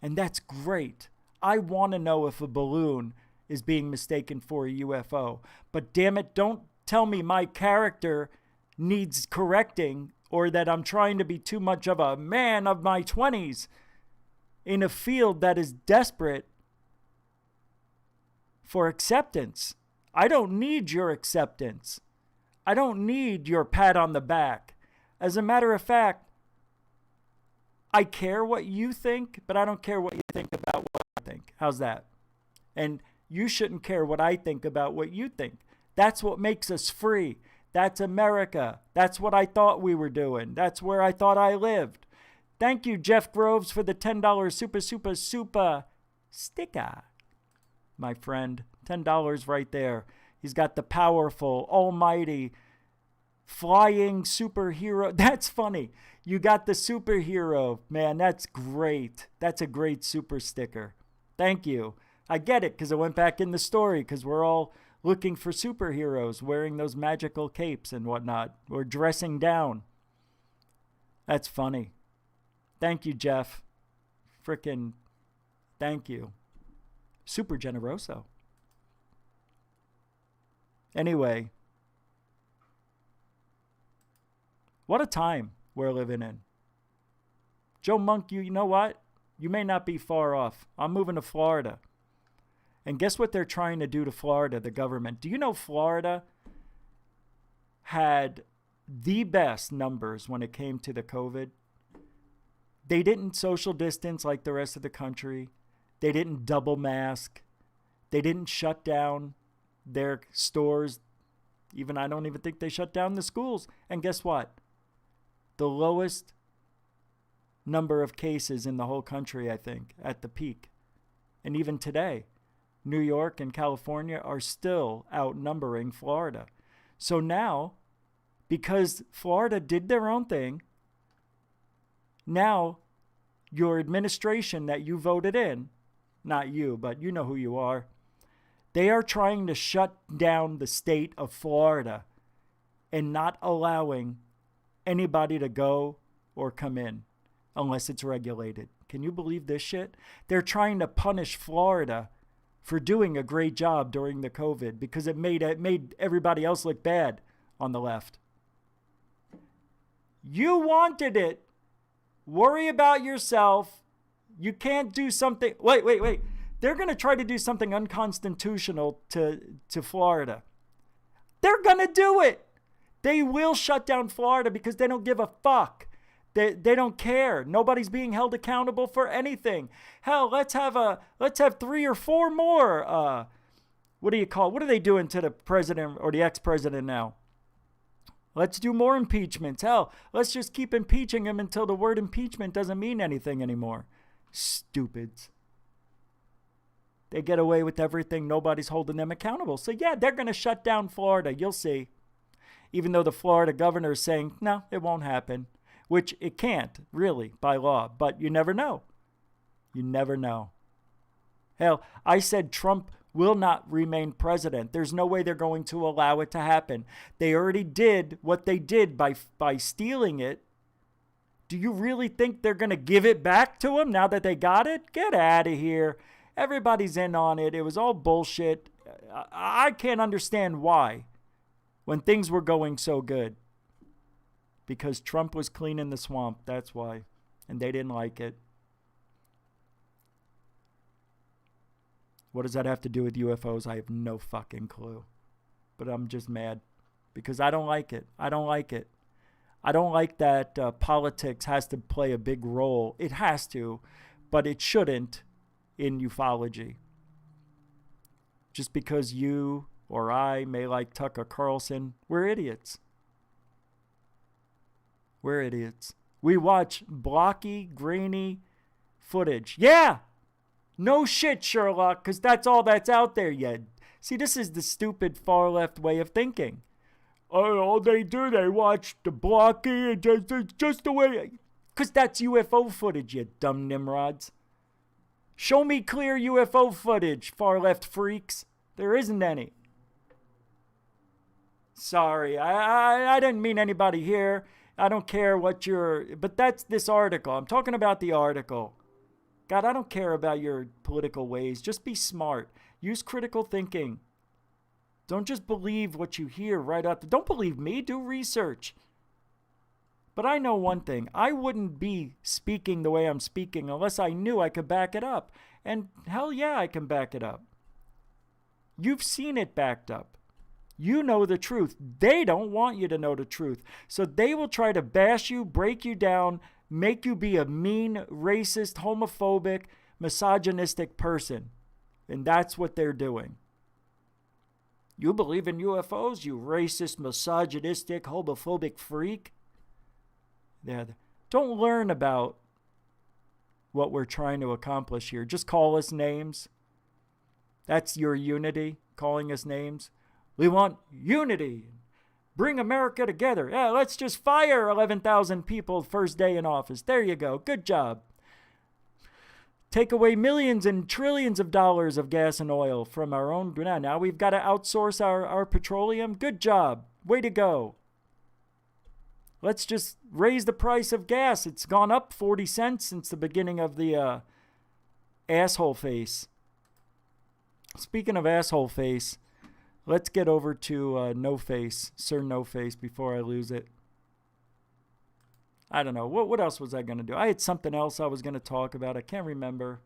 And that's great. I want to know if a balloon is being mistaken for a UFO. But damn it, don't tell me my character needs correcting or that I'm trying to be too much of a man of my 20s in a field that is desperate for acceptance. I don't need your acceptance. I don't need your pat on the back. As a matter of fact, I care what you think, but I don't care what you think about what I think. How's that? And you shouldn't care what I think about what you think. That's what makes us free. That's America. That's what I thought we were doing. That's where I thought I lived. Thank you, Jeff Groves, for the $10 super sticker. My friend, $10 right there. He's got the powerful, almighty, flying superhero. That's funny. You got the superhero. Man, that's great. That's a great super sticker. Thank you. I get it because it went back in the story because we're all looking for superheroes wearing those magical capes and whatnot, or dressing down. That's funny. Thank you, Jeff. Frickin' thank you. Super generoso. Anyway, what a time we're living in. Joe Monk, you know what? You may not be far off. I'm moving to Florida. And guess what they're trying to do to Florida, the government? Do you know Florida had the best numbers when it came to the COVID? They didn't social distance like the rest of the country. They didn't double mask. They didn't shut down their stores. I don't even think they shut down the schools. And guess what? The lowest number of cases in the whole country, I think, at the peak. And even today, New York and California are still outnumbering Florida. So now, because Florida did their own thing, now your administration that you voted in, not you, but you know who you are, they are trying to shut down the state of Florida and not allowing anybody to go or come in unless it's regulated. Can you believe this shit? They're trying to punish Florida for doing a great job during the COVID because it made everybody else look bad on the left. You wanted it. Worry about yourself. You can't do something. Wait. They're going to try to do something unconstitutional to Florida. They're going to do it. They will shut down Florida because they don't give a fuck. They don't care. Nobody's being held accountable for anything. Hell, let's have 3 or 4 more. What are they doing to the president or the ex-president now? Let's do more impeachments. Hell, let's just keep impeaching him until the word impeachment doesn't mean anything anymore. Stupids. They get away with everything. Nobody's holding them accountable. So yeah, they're going to shut down Florida. You'll see. Even though the Florida governor is saying, no, it won't happen. Which it can't, really, by law. But you never know. You never know. Hell, I said Trump will not remain president. There's no way they're going to allow it to happen. They already did what they did by stealing it. Do you really think they're going to give it back to him now that they got it? Get out of here. Everybody's in on it. It was all bullshit. I can't understand why when things were going so good. Because Trump was cleaning the swamp. That's why. And they didn't like it. What does that have to do with UFOs? I have no fucking clue. But I'm just mad. Because I don't like it. I don't like it. I don't like that politics has to play a big role. It has to. But it shouldn't in ufology. Just because you or I may like Tucker Carlson, we're idiots. We're idiots. We watch blocky, grainy footage. Yeah! No shit, Sherlock, because that's all that's out there yet. See, this is the stupid far left way of thinking. Oh, all they do, they watch the blocky, and just the way. Because that's UFO footage, you dumb nimrods. Show me clear UFO footage, far left freaks. There isn't any. Sorry, I didn't mean anybody here. I don't care what but that's this article. I'm talking about the article. God, I don't care about your political ways. Just be smart. Use critical thinking. Don't just believe what you hear right out there. Don't believe me. Do research. But I know one thing. I wouldn't be speaking the way I'm speaking unless I knew I could back it up. And hell yeah, I can back it up. You've seen it backed up. You know the truth. They don't want you to know the truth. So they will try to bash you, break you down, make you be a mean, racist, homophobic, misogynistic person. And that's what they're doing. You believe in UFOs, you racist, misogynistic, homophobic freak? Yeah. Don't learn about what we're trying to accomplish here. Just call us names. That's your unity, calling us names. We want unity. Bring America together. Yeah, let's just fire 11,000 people first day in office. There you go. Good job. Take away millions and trillions of dollars of gas and oil from our own. Now we've got to outsource our petroleum. Good job. Way to go. Let's just raise the price of gas. It's gone up 40 cents since the beginning of the asshole face. Speaking of asshole face, let's get over to NoFace, Sir NoFace, before I lose it. I don't know. What else was I going to do? I had something else I was going to talk about. I can't remember.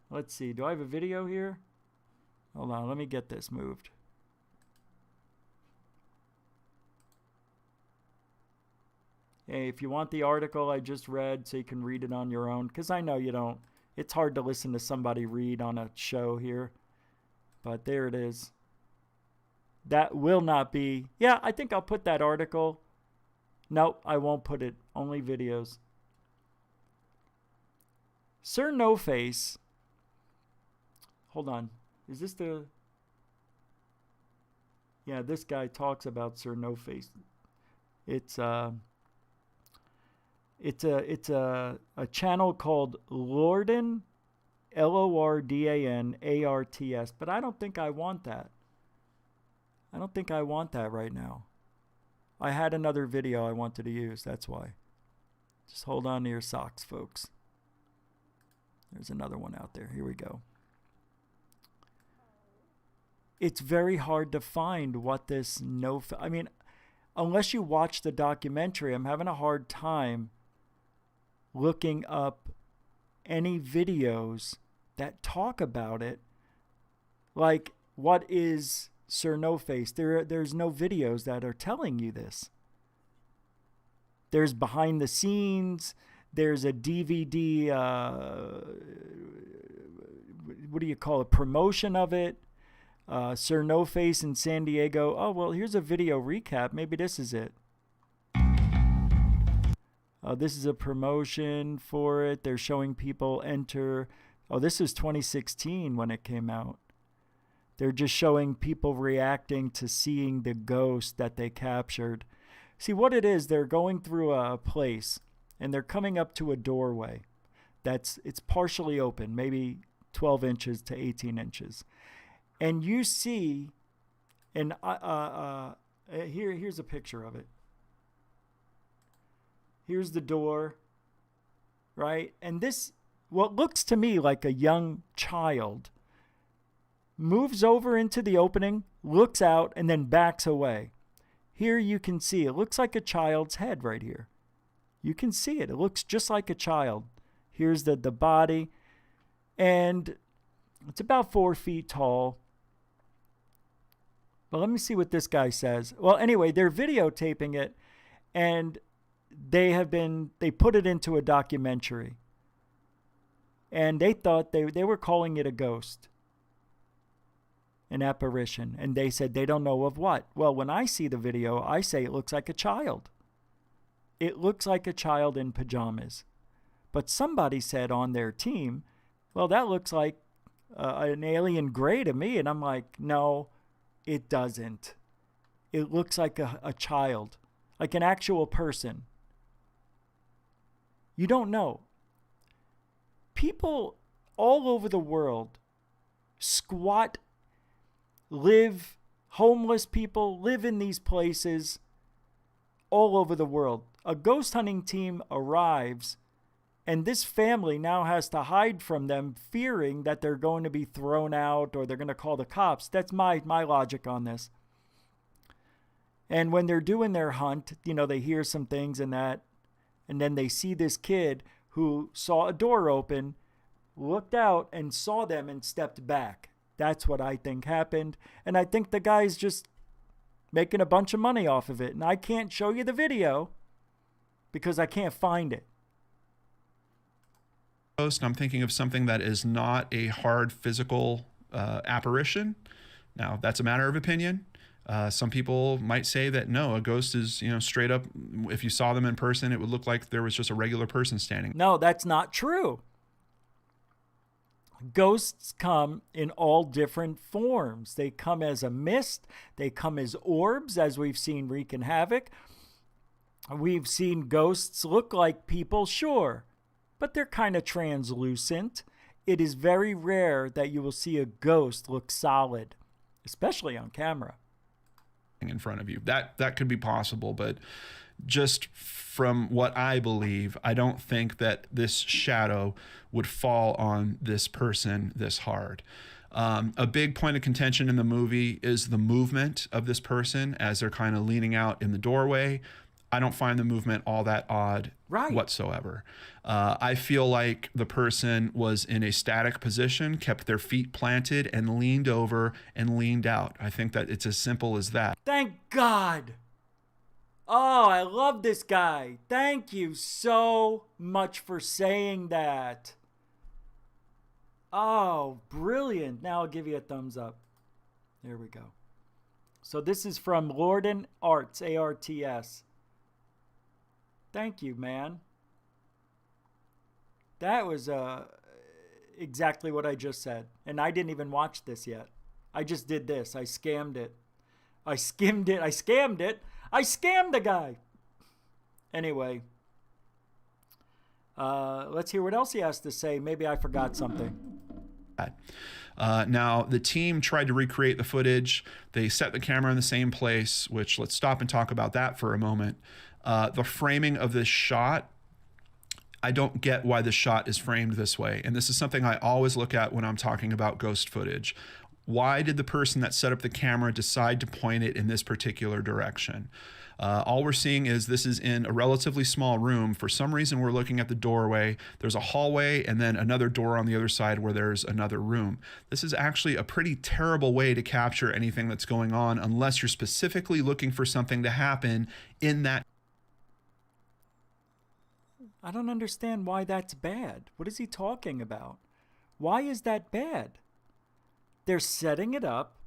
Let's see. Do I have a video here? Hold on. Let me get this moved. Hey, if you want the article I just read so you can read it on your own, because I know you don't. It's hard to listen to somebody read on a show here. But there it is. That will not be... Yeah, I think I'll put that article... Nope, I won't put it. Only videos. Sir NoFace. Hold on. Is this the... Yeah, this guy talks about Sir NoFace. It's a channel called Lordan, Lordan ARTS, but I don't think I want that. I don't think I want that right now. I had another video I wanted to use, that's why. Just hold on to your socks, folks. There's another one out there. Here we go. It's very hard to find what this I mean, unless you watch the documentary, I'm having a hard time looking up any videos that talk about it. Like, what is Sir NoFace? There's no videos that are telling you this. There's behind the scenes. There's a DVD, what do you call it, promotion of it. Sir NoFace in San Diego. Oh, well, here's a video recap. Maybe this is it. This is a promotion for it. They're showing people enter. Oh, this is 2016 when it came out. They're just showing people reacting to seeing the ghost that they captured. See, what it is, they're going through a place, and they're coming up to a doorway. It's partially open, maybe 12 inches to 18 inches. And you see, and here's a picture of it. Here's the door, right? And this, what looks to me like a young child, moves over into the opening, looks out, and then backs away. Here you can see, it looks like a child's head right here. You can see it. It looks just like a child. Here's the body, and it's about 4 feet tall. But let me see what this guy says. Well, anyway, they're videotaping it, and they put it into a documentary. And they thought they were calling it a ghost, an apparition. And they said they don't know of what. Well, when I see the video, I say it looks like a child. It looks like a child in pajamas. But somebody said on their team, well, that looks like an alien gray to me. And I'm like, no, it doesn't. It looks like a child, like an actual person. You don't know. People all over the world squat, live, homeless people live in these places all over the world. A ghost hunting team arrives, and this family now has to hide from them, fearing that they're going to be thrown out or they're going to call the cops. That's my logic on this. And when they're doing their hunt, they hear some things and that, and then they see this kid who saw a door open, looked out and saw them and stepped back. That's what I think happened. And I think the guy's just making a bunch of money off of it. And I can't show you the video because I can't find it. I'm thinking of something that is not a hard physical apparition. Now, that's a matter of opinion. Some people might say that no, a ghost is, straight up, if you saw them in person, it would look like there was just a regular person standing. No, that's not true. Ghosts come in all different forms. They come as a mist. They come as orbs, as we've seen wreaking havoc. We've seen ghosts look like people, sure, but they're kind of translucent. It is very rare that you will see a ghost look solid, especially on camera. In front of you. That could be possible, but just from what I believe, I don't think that this shadow would fall on this person this hard. A big point of contention in the movie is the movement of this person as they're kind of leaning out in the doorway. I don't find the movement all that odd whatsoever. I feel like the person was in a static position, kept their feet planted, and leaned over and leaned out. I think that it's as simple as that. Thank God. Oh, I love this guy. Thank you so much for saying that. Oh, brilliant. Now I'll give you a thumbs up. There we go. So this is from Lorden Arts, ARTS. Thank you, man. That was exactly what I just said. And I didn't even watch this yet. I just did this. I scammed it. I skimmed it. I scammed it. I scammed the guy. Anyway. Let's hear what else he has to say. Maybe I forgot something. Now, the team tried to recreate the footage. They set the camera in the same place, which let's stop and talk about that for a moment. The framing of this shot, I don't get why the shot is framed this way. And this is something I always look at when I'm talking about ghost footage. Why did the person that set up the camera decide to point it in this particular direction? All we're seeing is this is in a relatively small room. For some reason, we're looking at the doorway. There's a hallway and then another door on the other side where there's another room. This is actually a pretty terrible way to capture anything that's going on unless you're specifically looking for something to happen in that. I don't understand why that's bad. What is he talking about? Why is that bad? They're setting it up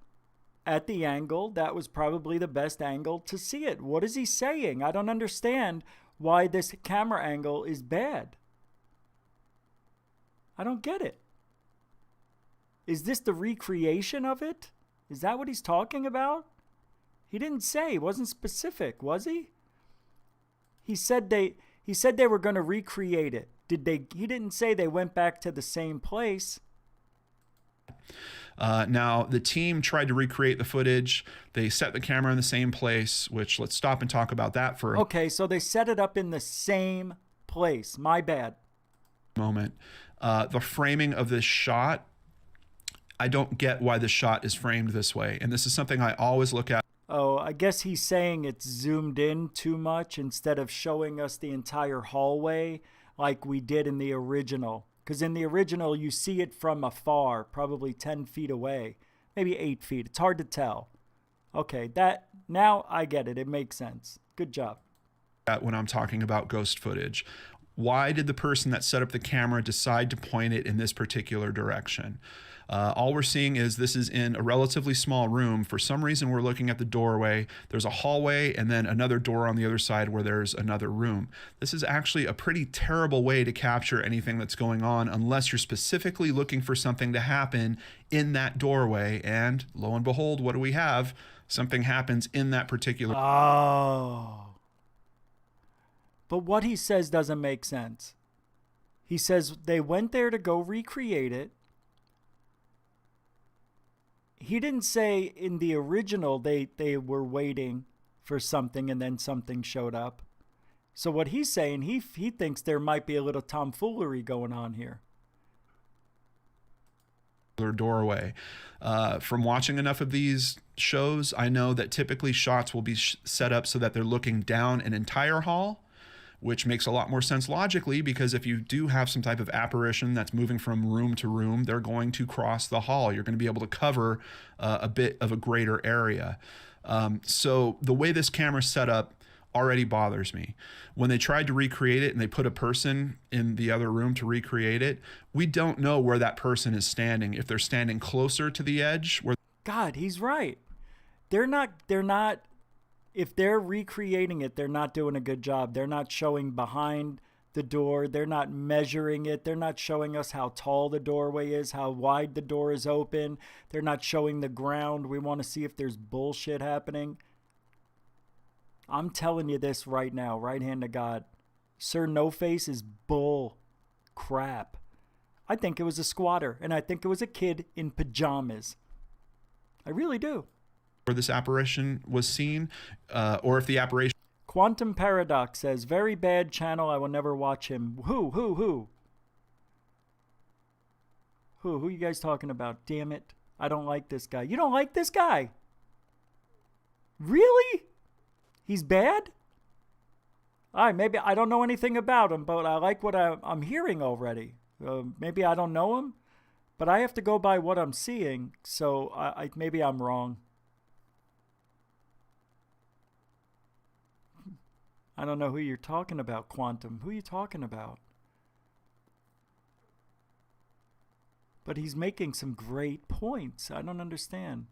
at the angle that was probably the best angle to see it. What is he saying? I don't understand why this camera angle is bad. I don't get it. Is this the recreation of it? Is that what he's talking about? He didn't say. He wasn't specific, was he? He said they were going to recreate it. He didn't say they went back to the same place. Now, the team tried to recreate the footage. They set the camera in the same place, which let's stop and talk about that for a Okay, so they set it up in the same place. My bad. Moment. The framing of this shot, I don't get why the shot is framed this way. And this is something I always look at. Oh, I guess he's saying it's zoomed in too much instead of showing us the entire hallway like we did in the original. Because in the original, you see it from afar, probably 10 feet away, maybe 8 feet. It's hard to tell. Okay, now I get it. It makes sense. Good job. When I'm talking about ghost footage, why did the person that set up the camera decide to point it in this particular direction? All we're seeing is this is in a relatively small room. For some reason, we're looking at the doorway. There's a hallway and then another door on the other side where there's another room. This is actually a pretty terrible way to capture anything that's going on unless you're specifically looking for something to happen in that doorway. And lo and behold, what do we have? Something happens in that particular. Oh. But what he says doesn't make sense. He says they went there to go recreate it. He didn't say in the original they were waiting for something and then something showed up. So what he's saying, he thinks there might be a little tomfoolery going on here. Doorway. From watching enough of these shows, I know that typically shots will be set up so that they're looking down an entire hall, which makes a lot more sense logically, because if you do have some type of apparition that's moving from room to room, they're going to cross the hall. You're going to be able to cover a bit of a greater area. So the way this camera's set up already bothers me. When they tried to recreate it and they put a person in the other room to recreate it, we don't know where that person is standing. If they're standing closer to the edge, where God, he's right. They're not, if they're recreating it, they're not doing a good job. They're not showing behind the door. They're not measuring it. They're not showing us how tall the doorway is, how wide the door is open. They're not showing the ground. We want to see if there's bullshit happening. I'm telling you this right now, right hand to God. Sir NoFace is bull crap. I think it was a squatter, and I think it was a kid in pajamas. I really do. where this apparition was seen, or if the apparition... Quantum Paradox says, very bad channel, I will never watch him. Who are you guys talking about? Damn it. I don't like this guy. You don't like this guy? Really? He's bad? All right, maybe I don't know anything about him, but I like what I'm hearing already. Maybe I don't know him, but I have to go by what I'm seeing, so maybe I'm wrong. I don't know who you're talking about, Quantum. Who are you talking about? But he's making some great points. I don't understand.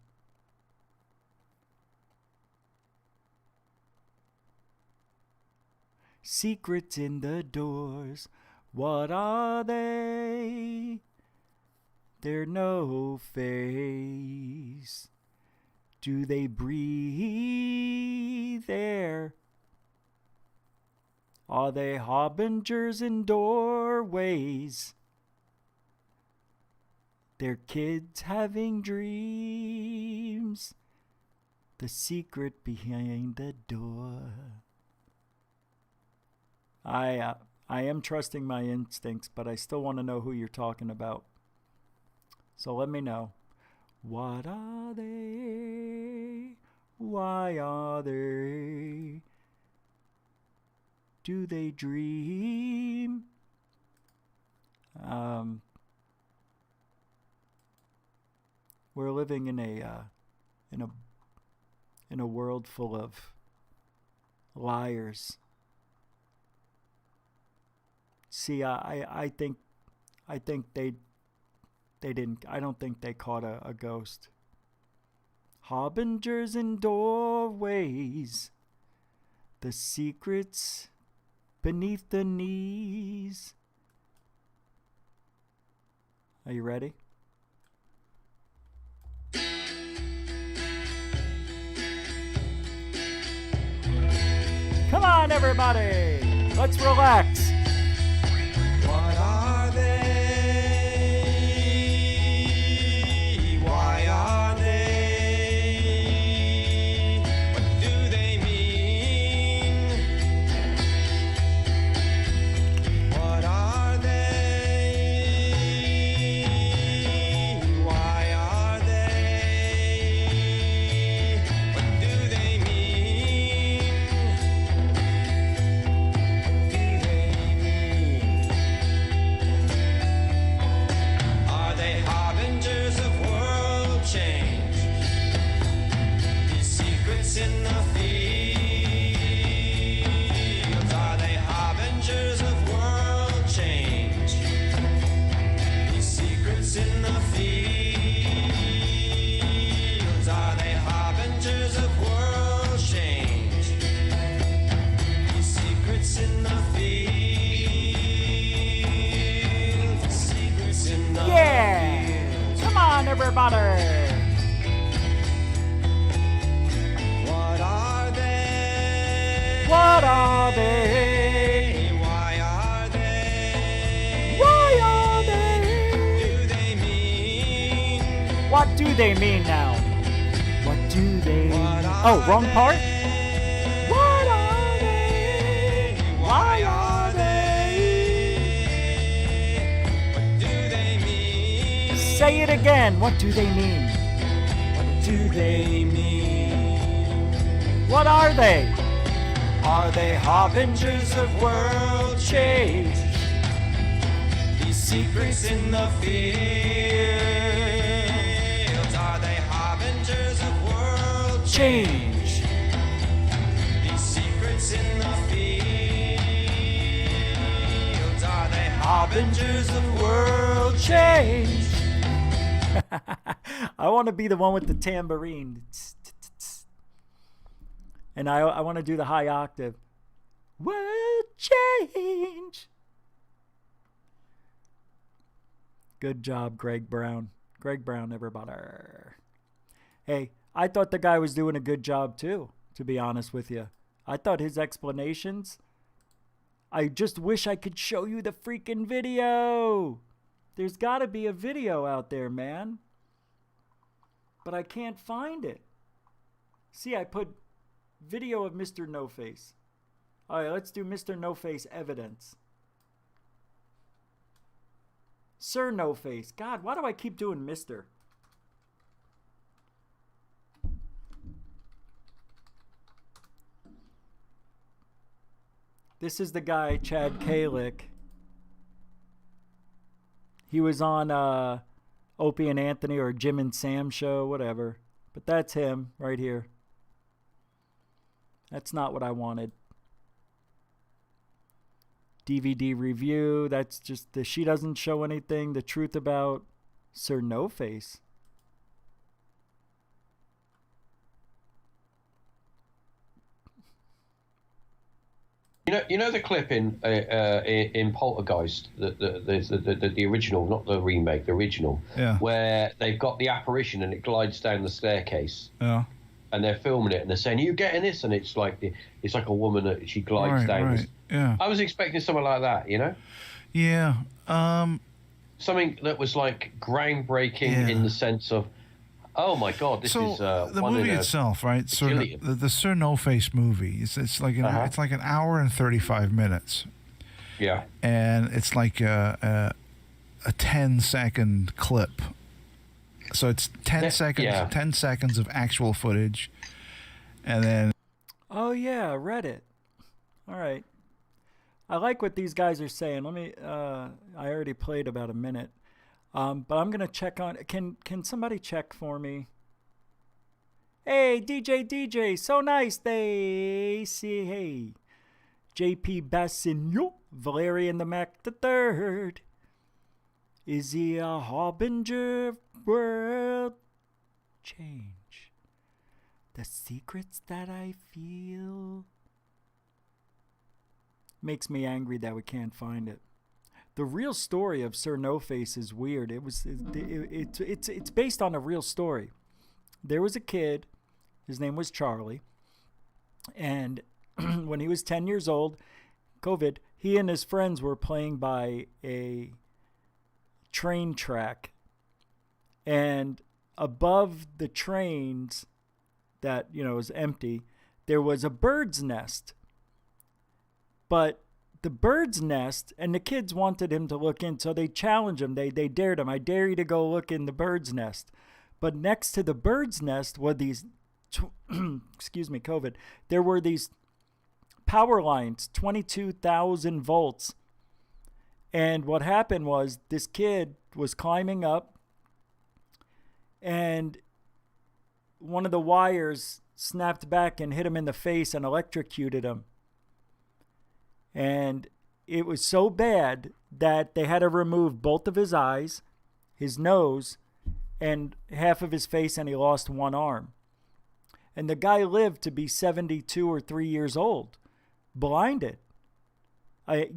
Secrets in the doors, what are they? They're no face. Do they breathe air? Are they harbingers in doorways? They're kids having dreams. The secret behind the door. I am trusting my instincts, but I still want to know who you're talking about. So let me know. What are they? Why are they? Do they dream? We're living in a world full of liars. See, I think they didn't. I don't think they caught a ghost. Harbingers in doorways, the secrets beneath the knees. Are you ready? Come on, everybody! Let's relax. What are they? Why are they? What do they mean? What are they? Why are they? What do they mean? Do they everybody. What are they? What are they? Why are they? Why are they? Do they mean? What do they mean now? What do they mean? Oh, wrong part? What are they? Why are they? What do they mean? Say it again. What do they mean? What do they mean? What are they? Are they harbingers of world change? These secrets in the fields, are they harbingers of world change? These secrets in the fields, are they harbingers of world change? I want to be the one with the tambourine. And I want to do the high octave. World change. Good job, Greg Brown. Greg Brown, everybody. Hey, I thought the guy was doing a good job too, to be honest with you. I thought his explanations, I just wish I could show you the freaking video. There's got to be a video out there, man. But I can't find it. See, I put video of Mr. NoFace. All right, let's do Mr. NoFace evidence. Sir NoFace. God, why do I keep doing Mr.? This is the guy, Chad Kalick. He was on Opie and Anthony or Jim and Sam show, whatever. But that's him right here. That's not what I wanted. DVD review. That's just the she doesn't show anything. The truth about Sir NoFace. You know the clip in Poltergeist, the original, not the remake, the original, where they've got the apparition and it glides down the staircase. Yeah. And they're filming it and they're saying, "You getting this?" And it's like a woman that she glides down. Right. Yeah. I was expecting something like that, you know? Yeah. Something that was like groundbreaking in the sense of, oh my God, this is the movie itself, right? So the Sir NoFace movie. It's like it's like an hour and 35 minutes. Yeah. And it's like a 10-second clip. So it's 10 seconds. Yeah. 10 seconds of actual footage, and then. Oh yeah, I read it. All right. I like what these guys are saying. Let me. I already played about a minute. But I'm gonna check on. Can somebody check for me? Hey, DJ, so nice. They see. Hey, JP Bassigno, Valerian the Mac the Third. Is he a harbinger of world change? The secrets that I feel makes me angry that we can't find it. The real story of Sir NoFace is weird. It's based on a real story. There was a kid, his name was Charlie, and when he was 10 years old, COVID, he and his friends were playing by a train track, and above the trains that, was empty, there was a bird's nest. But the bird's nest, and the kids wanted him to look in, so they challenged him. They dared him. I dare you to go look in the bird's nest. But next to the bird's nest were these, excuse me, COVID, there were these power lines, 22,000 volts. And what happened was this kid was climbing up, and one of the wires snapped back and hit him in the face and electrocuted him. And it was so bad that they had to remove both of his eyes, his nose, and half of his face, and he lost one arm. And the guy lived to be 72 or 3 years old, blinded.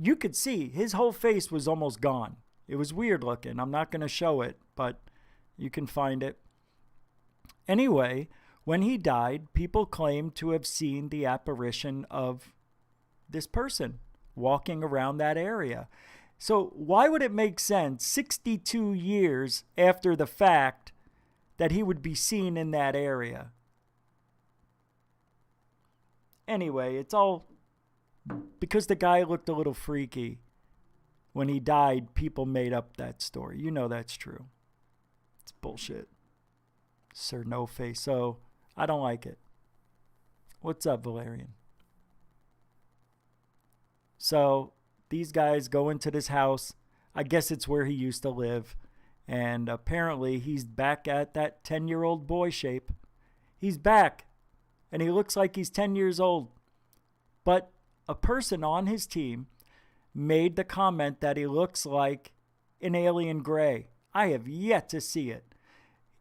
You could see his whole face was almost gone. It was weird looking. I'm not going to show it, but You can find it. Anyway, when he died, people claimed to have seen the apparition of this person walking around that area. So why would it make sense 62 years after the fact that he would be seen in that area? Anyway, it's all because the guy looked a little freaky. When he died, people made up that story. You know that's true. It's bullshit. Sir NoFace. So I don't like it. What's up, Valerian? So these guys go into this house. I guess it's where he used to live. And apparently he's back at that 10-year-old boy shape. He's back. And he looks like he's 10 years old. But a person on his team made the comment that he looks like an alien gray. I have yet to see it.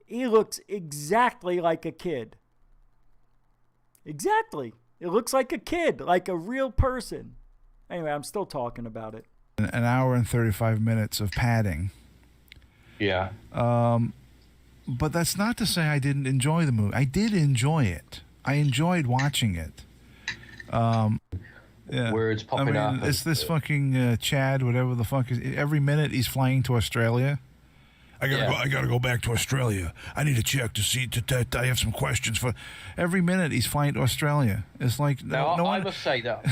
He looks exactly like a kid. Exactly. It looks like a kid, like a real person. Anyway, I'm still talking about it. An hour and 35 minutes of padding. Yeah. But that's not to say I didn't enjoy the movie. I did enjoy it. I enjoyed watching it. Yeah. Words popping up. It's this fucking Chad, whatever the fuck is. Every minute he's flying to Australia. I gotta go back to Australia. I need to check to see. I have some questions for. Every minute he's flying to Australia. It's like I must say that.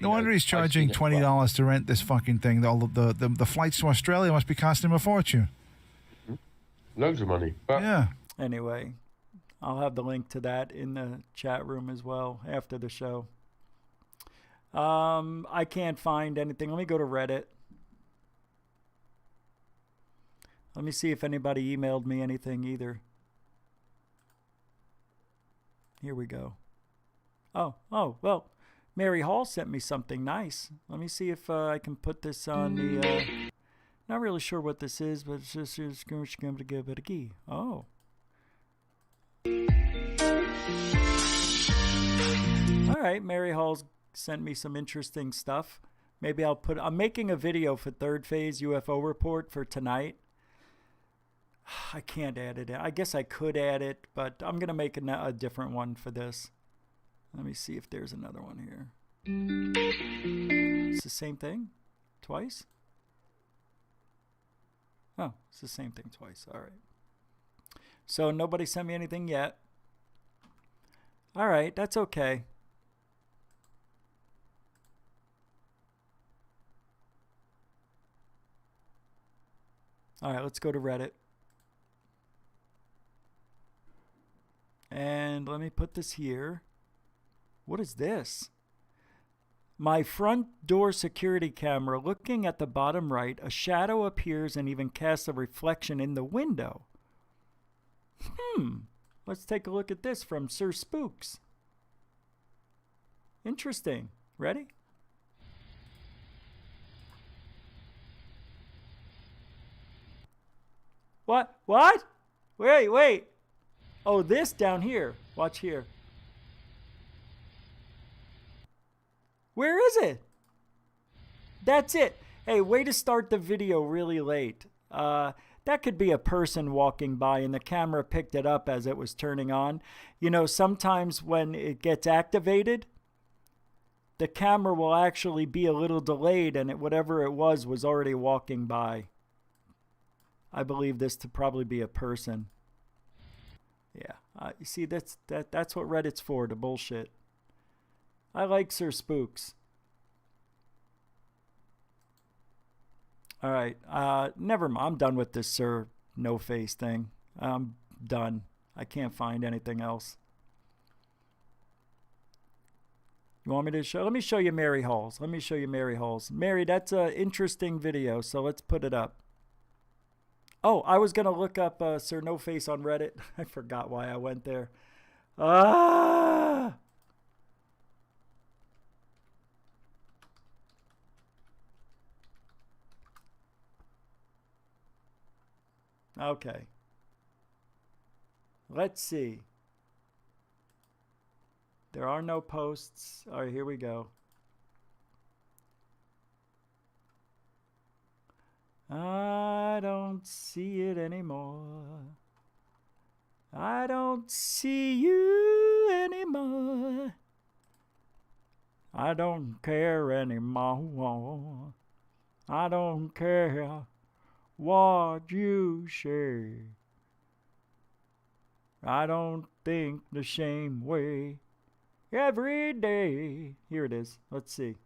No wonder he's charging $20 to rent this fucking thing. The flights to Australia must be costing him a fortune. Loads of money. But yeah. Anyway, I'll have the link to that in the chat room as well after the show. I can't find anything. Let me go to Reddit. Let me see if anybody emailed me anything either. Here we go. Oh, well, Mary Hall sent me something nice. Let me see if I can put this on the, not really sure what this is, but it's just going to give it a key. Oh. All right, Mary Hall's sent me some interesting stuff. Maybe I'm making a video for Third Phase UFO Report for tonight. I can't add it. I guess I could add it, but I'm going to make a different one for this. Let me see if there's another one here. It's the same thing? Twice? Oh, it's the same thing twice. All right. So nobody sent me anything yet. All right, that's okay. All right, let's go to Reddit. And let me put this here. What is this? My front door security camera, looking at the bottom right, a shadow appears and even casts a reflection in the window. Let's take a look at this from Sir Spooks. Interesting. Ready? What? Wait. Oh, this down here. Watch here. Where is it? That's it. Hey, way to start the video really late. That could be a person walking by and the camera picked it up as it was turning on. You know, sometimes when it gets activated, the camera will actually be a little delayed and whatever it was already walking by. I believe this to probably be a person. Yeah, you see, that's what Reddit's for, to bullshit. I like Sir Spooks. All right, never mind. I'm done with this Sir NoFace thing. I'm done. I can't find anything else. You want me to show? Let me show you Mary Hall's. Mary, that's an interesting video, so let's put it up. Oh, I was going to look up Sir NoFace on Reddit. I forgot why I went there. Okay. Let's see. There are no posts. All right, here we go. I don't don't see it anymore. I don't see you anymore. I don't care anymore. I don't care what you say. I don't think the same way every day. Here it is. Let's see.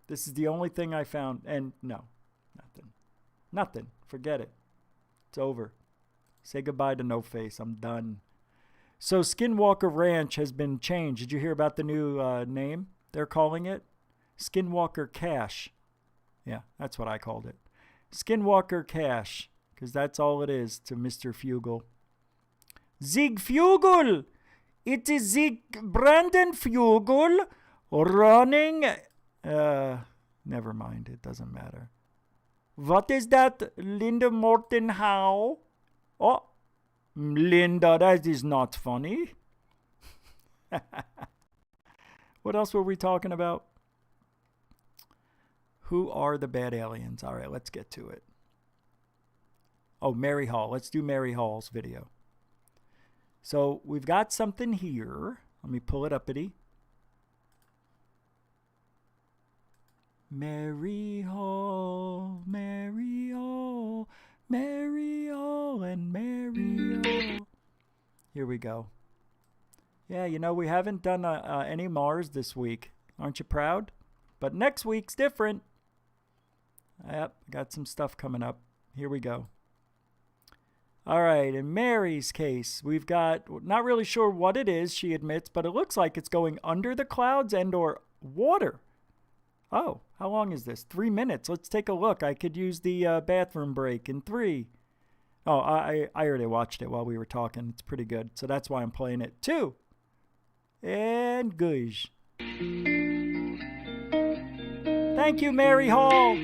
This is the only thing I found. And no, nothing. Nothing. Forget it. It's over. Say goodbye to NoFace. I'm done. So Skinwalker Ranch has been changed. Did you hear about the new name they're calling it? Skinwalker Cache. Yeah, that's what I called it. Skinwalker Cache, because that's all it is to Mr. Fugel. Zig Fugel! It is Zig Brandon Fugel running... never mind. It doesn't matter. What is that, Linda Morton Howe? Oh, Linda, that is not funny. What else were we talking about? Who are the bad aliens? All right, let's get to it. Oh, Mary Hall. Let's do Mary Hall's video. So we've got something here. Let me pull it uppity. Mary Hall, Mary Hall, Mary Hall, and Mary Hall. Here we go. Yeah, you know, we haven't done any Mars this week. Aren't you proud? But next week's different. Yep, got some stuff coming up. Here we go. All right, in Mary's case, we've got, not really sure what it is, she admits, but it looks like it's going under the clouds and or water. Oh, how long is this? 3 minutes. Let's take a look. I could use the bathroom break in 3. Oh, I already watched it while we were talking. It's pretty good. So that's why I'm playing it. 2. And goosh. Thank you, Mary Hall.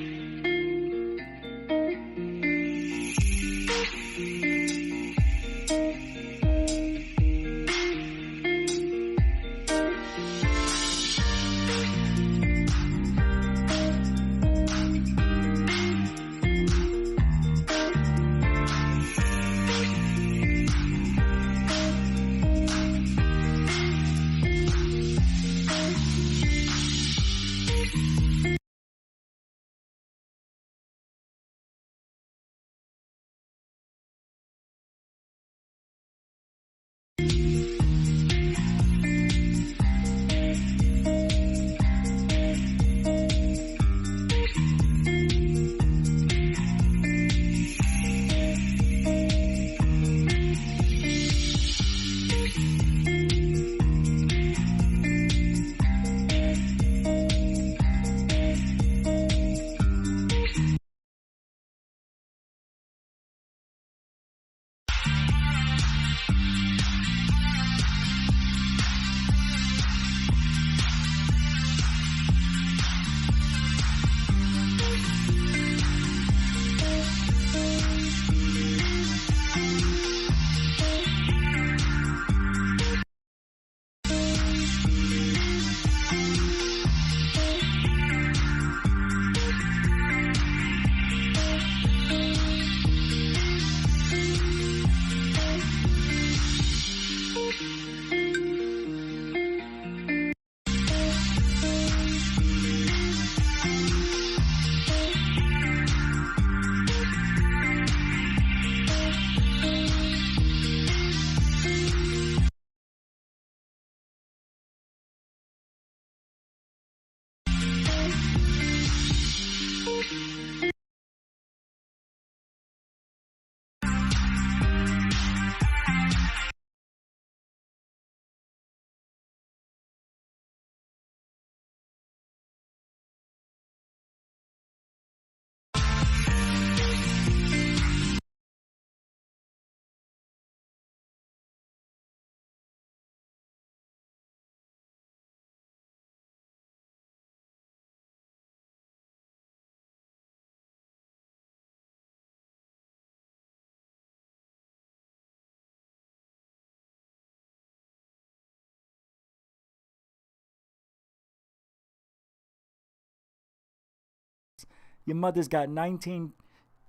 Your mother's got 19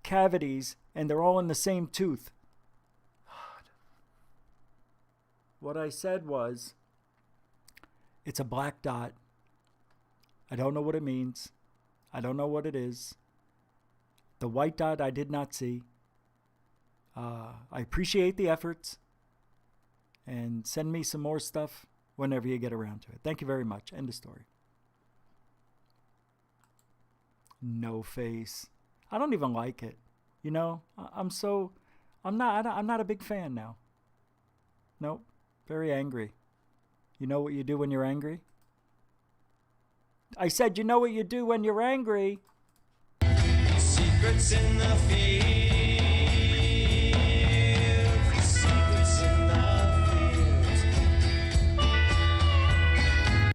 cavities, and they're all in the same tooth. What I said was, it's a black dot. I don't know what it means. I don't know what it is. The white dot I did not see. I appreciate the efforts. And send me some more stuff whenever you get around to it. Thank you very much. End of story. NoFace. I don't even like it. You know, I'm not a big fan now. Nope. Very angry. You know what you do when you're angry? I said, you know what you do when you're angry? Secrets in the field. Secrets in the field.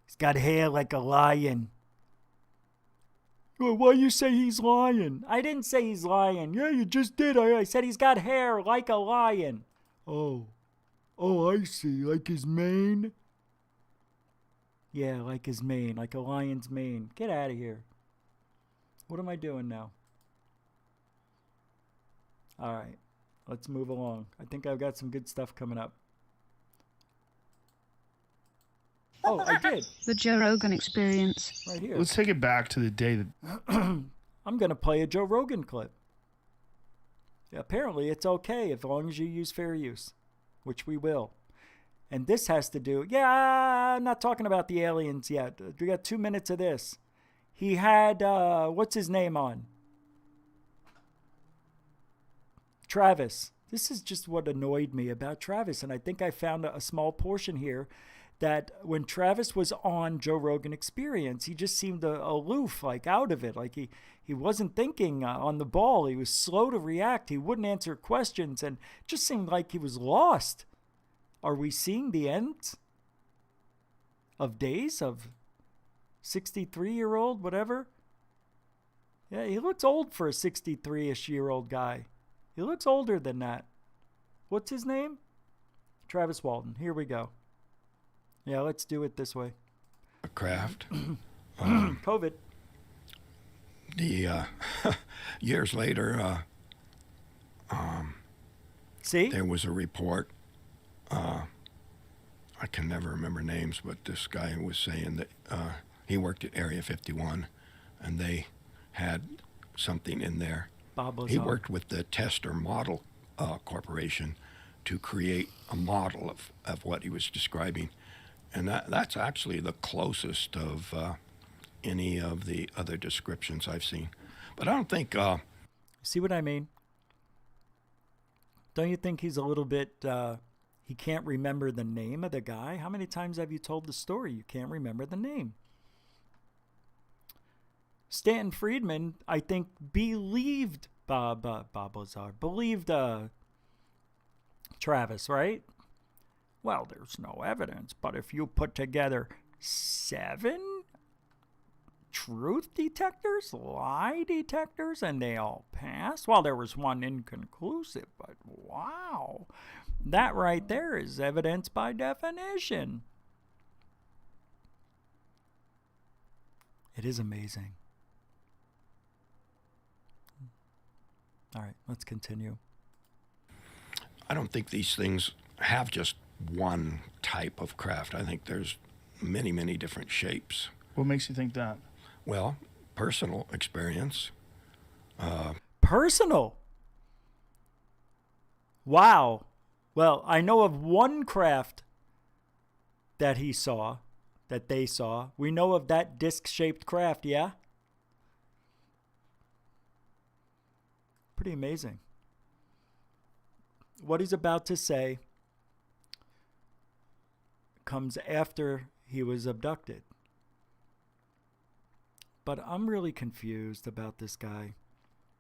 He's got hair like a lion. Well, why you say he's lying? I didn't say he's lying. Yeah, you just did. I said he's got hair like a lion. Oh, I see. Like his mane? Yeah, like his mane, like a lion's mane. Get out of here. What am I doing now? All right, let's move along. I think I've got some good stuff coming up. Oh, I did. The Joe Rogan Experience. Right here. Let's take it back to the day that... I'm going to play a Joe Rogan clip. Yeah, apparently it's okay as long as you use fair use, which we will. And this has to do... Yeah, I'm not talking about the aliens yet. We got 2 minutes of this. He had... what's his name on? Travis. This is just what annoyed me about Travis. And I think I found a small portion here that when Travis was on Joe Rogan Experience, he just seemed aloof, like out of it. Like he wasn't thinking on the ball. He was slow to react. He wouldn't answer questions and just seemed like he was lost. Are we seeing the end of days of 63-year-old, whatever? Yeah, he looks old for a 63-ish-year-old guy. He looks older than that. What's his name? Travis Walton. Here we go. Yeah, let's do it this way. A craft. COVID. The years later, see, there was a report. I can never remember names, but this guy was saying that he worked at Area 51, and they had something in there. He worked with the Tester Model Corporation to create a model of what he was describing. And that's actually the closest of any of the other descriptions I've seen. But I don't think... See what I mean? Don't you think he's a little bit... he can't remember the name of the guy? How many times have you told the story? You can't remember the name. Stanton Friedman, I think, believed Bob Lazar. Believed Travis, right? Well, there's no evidence, but if you put together 7 truth detectors, lie detectors, and they all passed, well, there was one inconclusive, but wow, that right there is evidence by definition. It is amazing. All right, let's continue. I don't think these things have just one type of craft. I think there's many, many different shapes. What makes you think that? Well, personal experience. Personal? Wow. Well, I know of one craft that he saw, that they saw. We know of that disc-shaped craft, yeah? Pretty amazing. What he's about to say comes after he was abducted. But I'm really confused about this guy.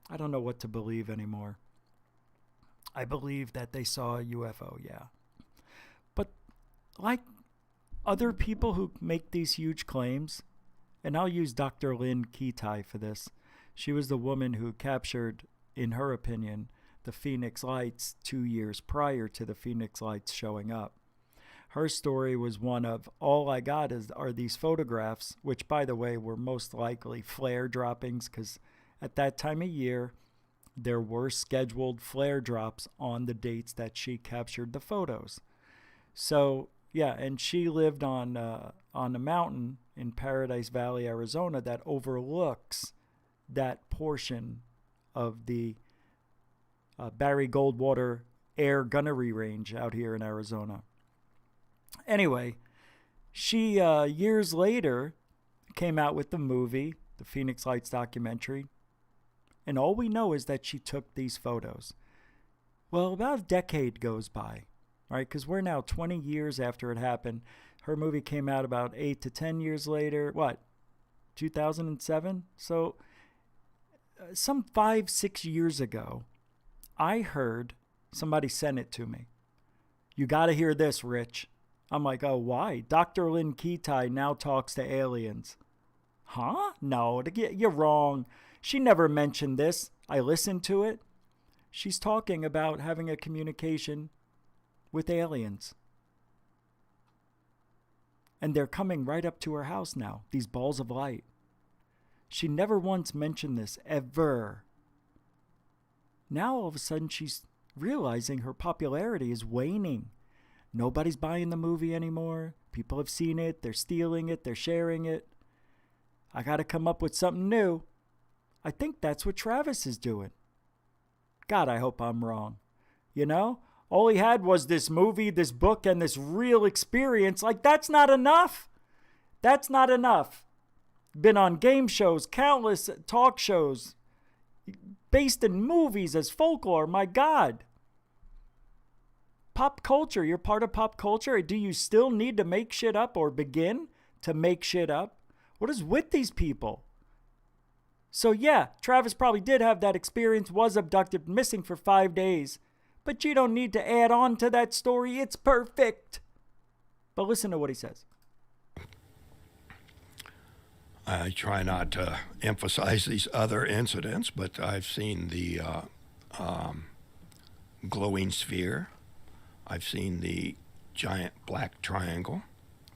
I don't know what to believe anymore. I believe that they saw a UFO, yeah. But like other people who make these huge claims, and I'll use Dr. Lynn Kitai for this. She was the woman who captured, in her opinion, the Phoenix Lights 2 years prior to the Phoenix Lights showing up. Her story was one of, all I got are these photographs, which, by the way, were most likely flare droppings, because at that time of year, there were scheduled flare drops on the dates that she captured the photos. So, yeah, and she lived on a mountain in Paradise Valley, Arizona, that overlooks that portion of the Barry Goldwater Air Gunnery Range out here in Arizona. Anyway, she, years later, came out with the movie, the Phoenix Lights documentary, and all we know is that she took these photos. Well, about a decade goes by, right? Because we're now 20 years after it happened. Her movie came out about 8 to 10 years later. What? 2007? So some 5-6 years ago, I heard somebody sent it to me. You got to hear this, Rich. I'm like, oh, why? Dr. Lynn Ketai now talks to aliens. Huh? No, you're wrong. She never mentioned this. I listened to it. She's talking about having a communication with aliens. And they're coming right up to her house now, these balls of light. She never once mentioned this, ever. Now all of a sudden she's realizing her popularity is waning. Nobody's buying the movie anymore. People have seen it. They're stealing it. They're sharing it. I got to come up with something new. I think that's what Travis is doing. God, I hope I'm wrong. You know, all he had was this movie, this book, and this real experience. Like, that's not enough. That's not enough. Been on game shows, countless talk shows, based in movies as folklore. My God. Pop culture. You're part of pop culture. Do you still need to make shit up or begin to make shit up? What is with these people? So yeah, Travis probably did have that experience, was abducted, missing for 5 days. But you don't need to add on to that story. It's perfect. But listen to what he says. I try not to emphasize these other incidents, but I've seen the glowing sphere. I've seen the giant black triangle.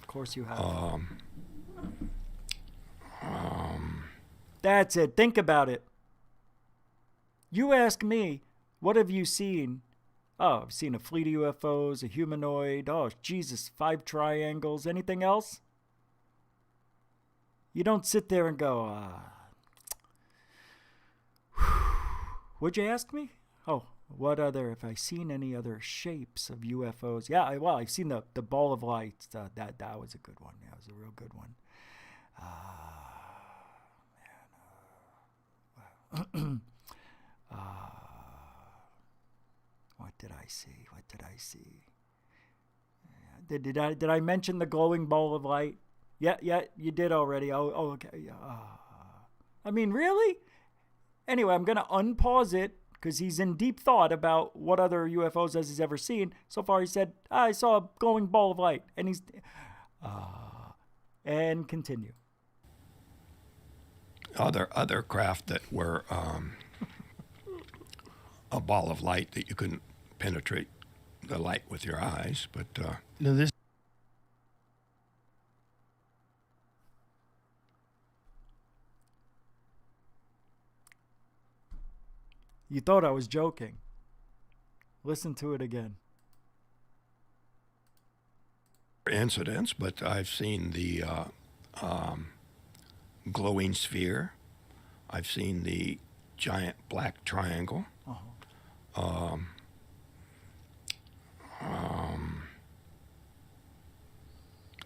Of course you have. That's it. Think about it. You ask me, what have you seen? Oh, I've seen a fleet of UFOs, a humanoid. Oh, Jesus, 5 triangles. Anything else? You don't sit there and go, Would you ask me? Oh, have I seen any other shapes of UFOs? Yeah, I've seen the ball of light. That was a good one. Yeah, it was a real good one. What did I see? Did I mention the glowing ball of light? Yeah, you did already. Oh, okay. I mean, really? Anyway, I'm going to unpause it because he's in deep thought about what other UFOs has he's ever seen. So far, he said, I saw a glowing ball of light. And he's... and continue. Other craft that were a ball of light that you couldn't penetrate the light with your eyes, but no, this. You thought I was joking. Listen to it again. Incidents, but I've seen the glowing sphere. I've seen the giant black triangle.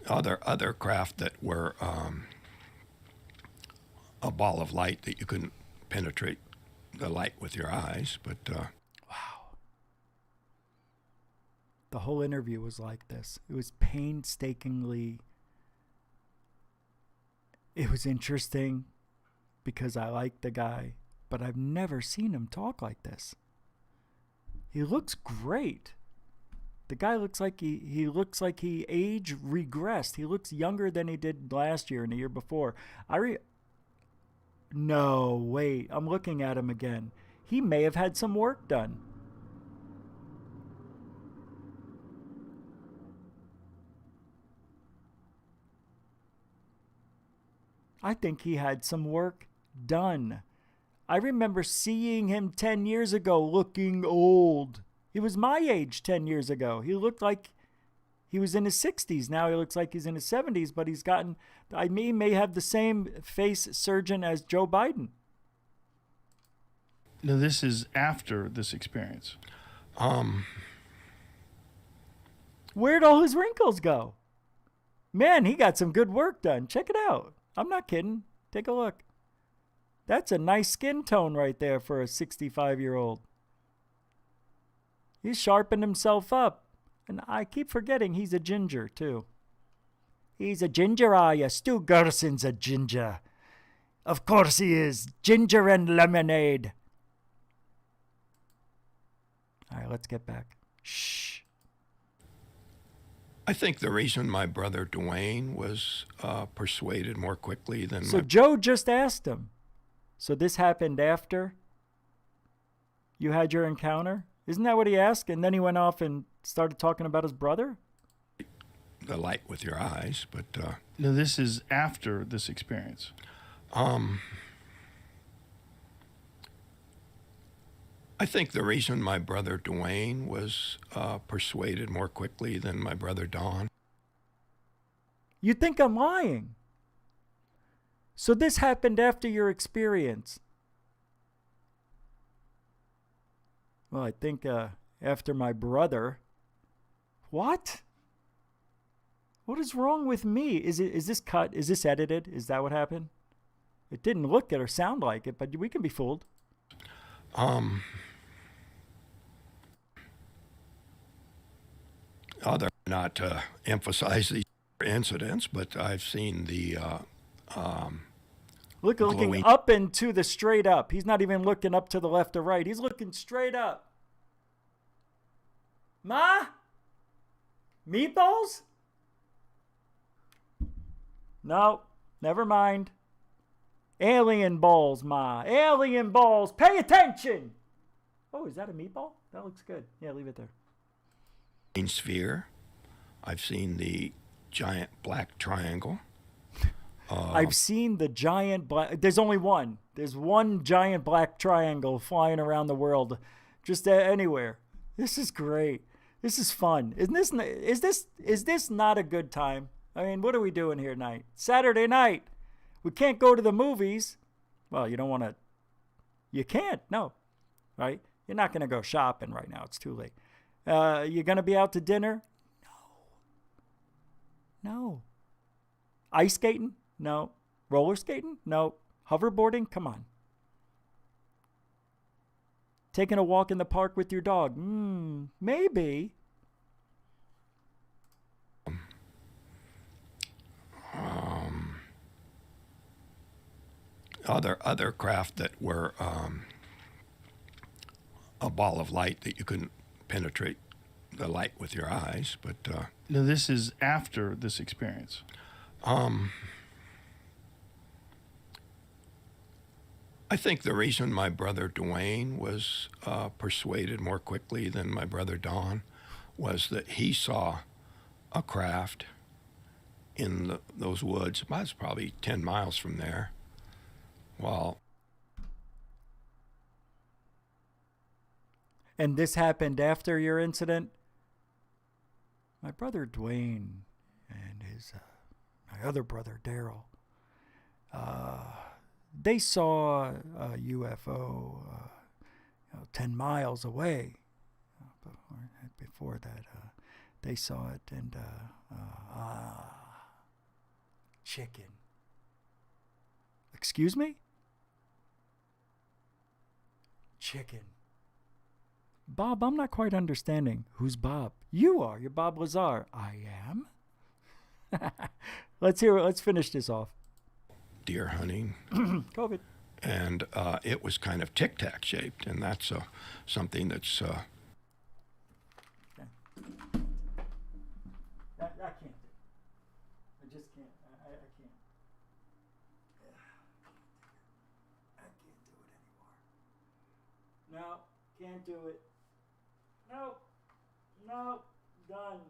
Other craft that were a ball of light that you couldn't penetrate the light with your eyes, but wow. The whole interview was like this. It was painstakingly... It was interesting because I like the guy, but I've never seen him talk like this. He looks great. The guy looks like he looks like he age regressed. He looks younger than he did last year and the year before. No, wait. I'm looking at him again. He may have had some work done. I think he had some work done. I remember seeing him 10 years ago looking old. He was my age 10 years ago. He looked like he was in his 60s. Now he looks like he's in his 70s, but he's gotten, he may have the same face surgeon as Joe Biden. Now, this is after this experience. Where'd all his wrinkles go? Man, he got some good work done. Check it out. I'm not kidding. Take a look. That's a nice skin tone right there for a 65-year-old. He's sharpened himself up. And I keep forgetting he's a ginger, too. He's a ginger, are you? Stu Gerson's a ginger. Of course he is. Ginger and lemonade. All right, let's get back. Shh. I think the reason my brother Dwayne was persuaded more quickly than So Joe just asked him. So this happened after you had your encounter? Isn't that what he asked? And then he went off and started talking about his brother? The light with your eyes, but... No, this is after this experience. I think the reason my brother Dwayne was persuaded more quickly than my brother Don. You think I'm lying? So this happened after your experience? Well, I think after my brother. What? What is wrong with me? Is this cut? Is this edited? Is that what happened? It didn't look it or sound like it, but we can be fooled. Other not to emphasize these incidents, but I've seen the looking up and to the straight up. He's not even looking up to the left or right. He's looking straight up. Ma? Meatballs? No, never mind. Alien balls, Ma. Alien balls. Pay attention. Oh, is that a meatball? That looks good. Yeah, leave it there. Sphere. I've seen the giant black triangle. I've seen the giant black... There's only one. There's one giant black triangle flying around the world. Just anywhere. This is great. This is fun. Is this not a good time? I mean, what are we doing here tonight? Saturday night. We can't go to the movies. Well, you don't want to... You can't. No. Right? You're not going to go shopping right now. It's too late. You're going to be out to dinner? No. Ice skating? No. Roller skating? No. Hoverboarding? Come on. Taking a walk in the park with your dog? Maybe. Other craft that were a ball of light that you couldn't penetrate the light with your eyes, but no, this is after this experience. I think the reason my brother Dwayne was persuaded more quickly than my brother Don was that he saw a craft in those woods. It was probably 10 miles from there. Well, and this happened after your incident? My brother Dwayne and my other brother Daryl, they saw a UFO 10 miles away. Before that, they saw it, and chicken. Excuse me? Chicken. Bob, I'm not quite understanding. Who's Bob? You are. You're Bob Lazar. I am? Let's hear it. Let's finish this off. Deer hunting. COVID. And it was kind of tic-tac shaped, and that's something that's... I can't do it. I just can't. I can't. I can't do it anymore. No, can't do it. Nope. Nope. Done.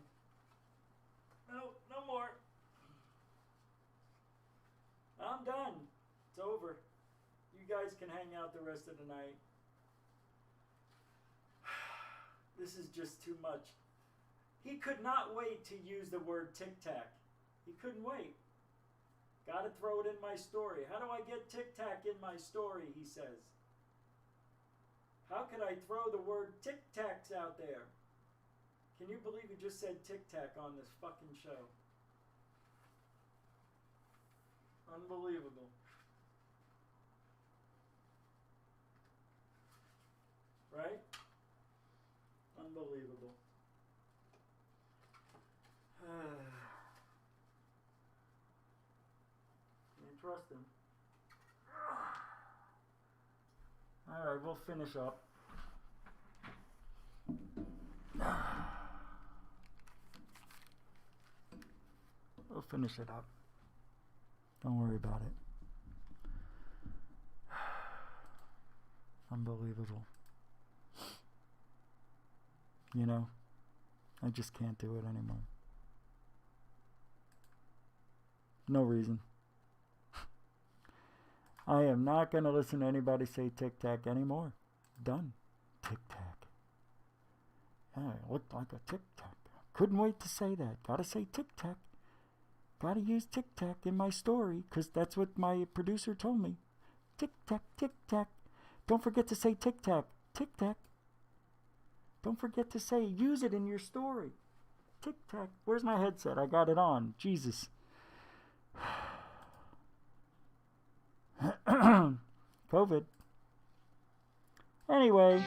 Nope. No more. I'm done. It's over. You You guys can hang out the rest of the night. This is just too much. He could not wait to use the word Tic Tac. He couldn't wait. Gotta throw it in my story. How do I get Tic Tac in my story, he says. How could I throw the word Tic Tacs out there? Can you believe he just said Tic Tac on this fucking show? Unbelievable. Right? Unbelievable. Can't trust him. Alright, we'll finish up. We'll finish it up. Don't worry about it. Unbelievable. You know, I just can't do it anymore. No reason. I am not going to listen to anybody say Tic Tac anymore. Done. Tic Tac. Yeah, it looked like a Tic Tac. Couldn't wait to say that. Gotta say Tic Tac. Gotta use Tic Tac in my story, because that's what my producer told me. Tic Tac, Tic Tac. Don't forget to say Tic Tac. Tic Tac. Don't forget to say, use it in your story. Tic Tac. Where's my headset? I got it on. Jesus. COVID. Anyway.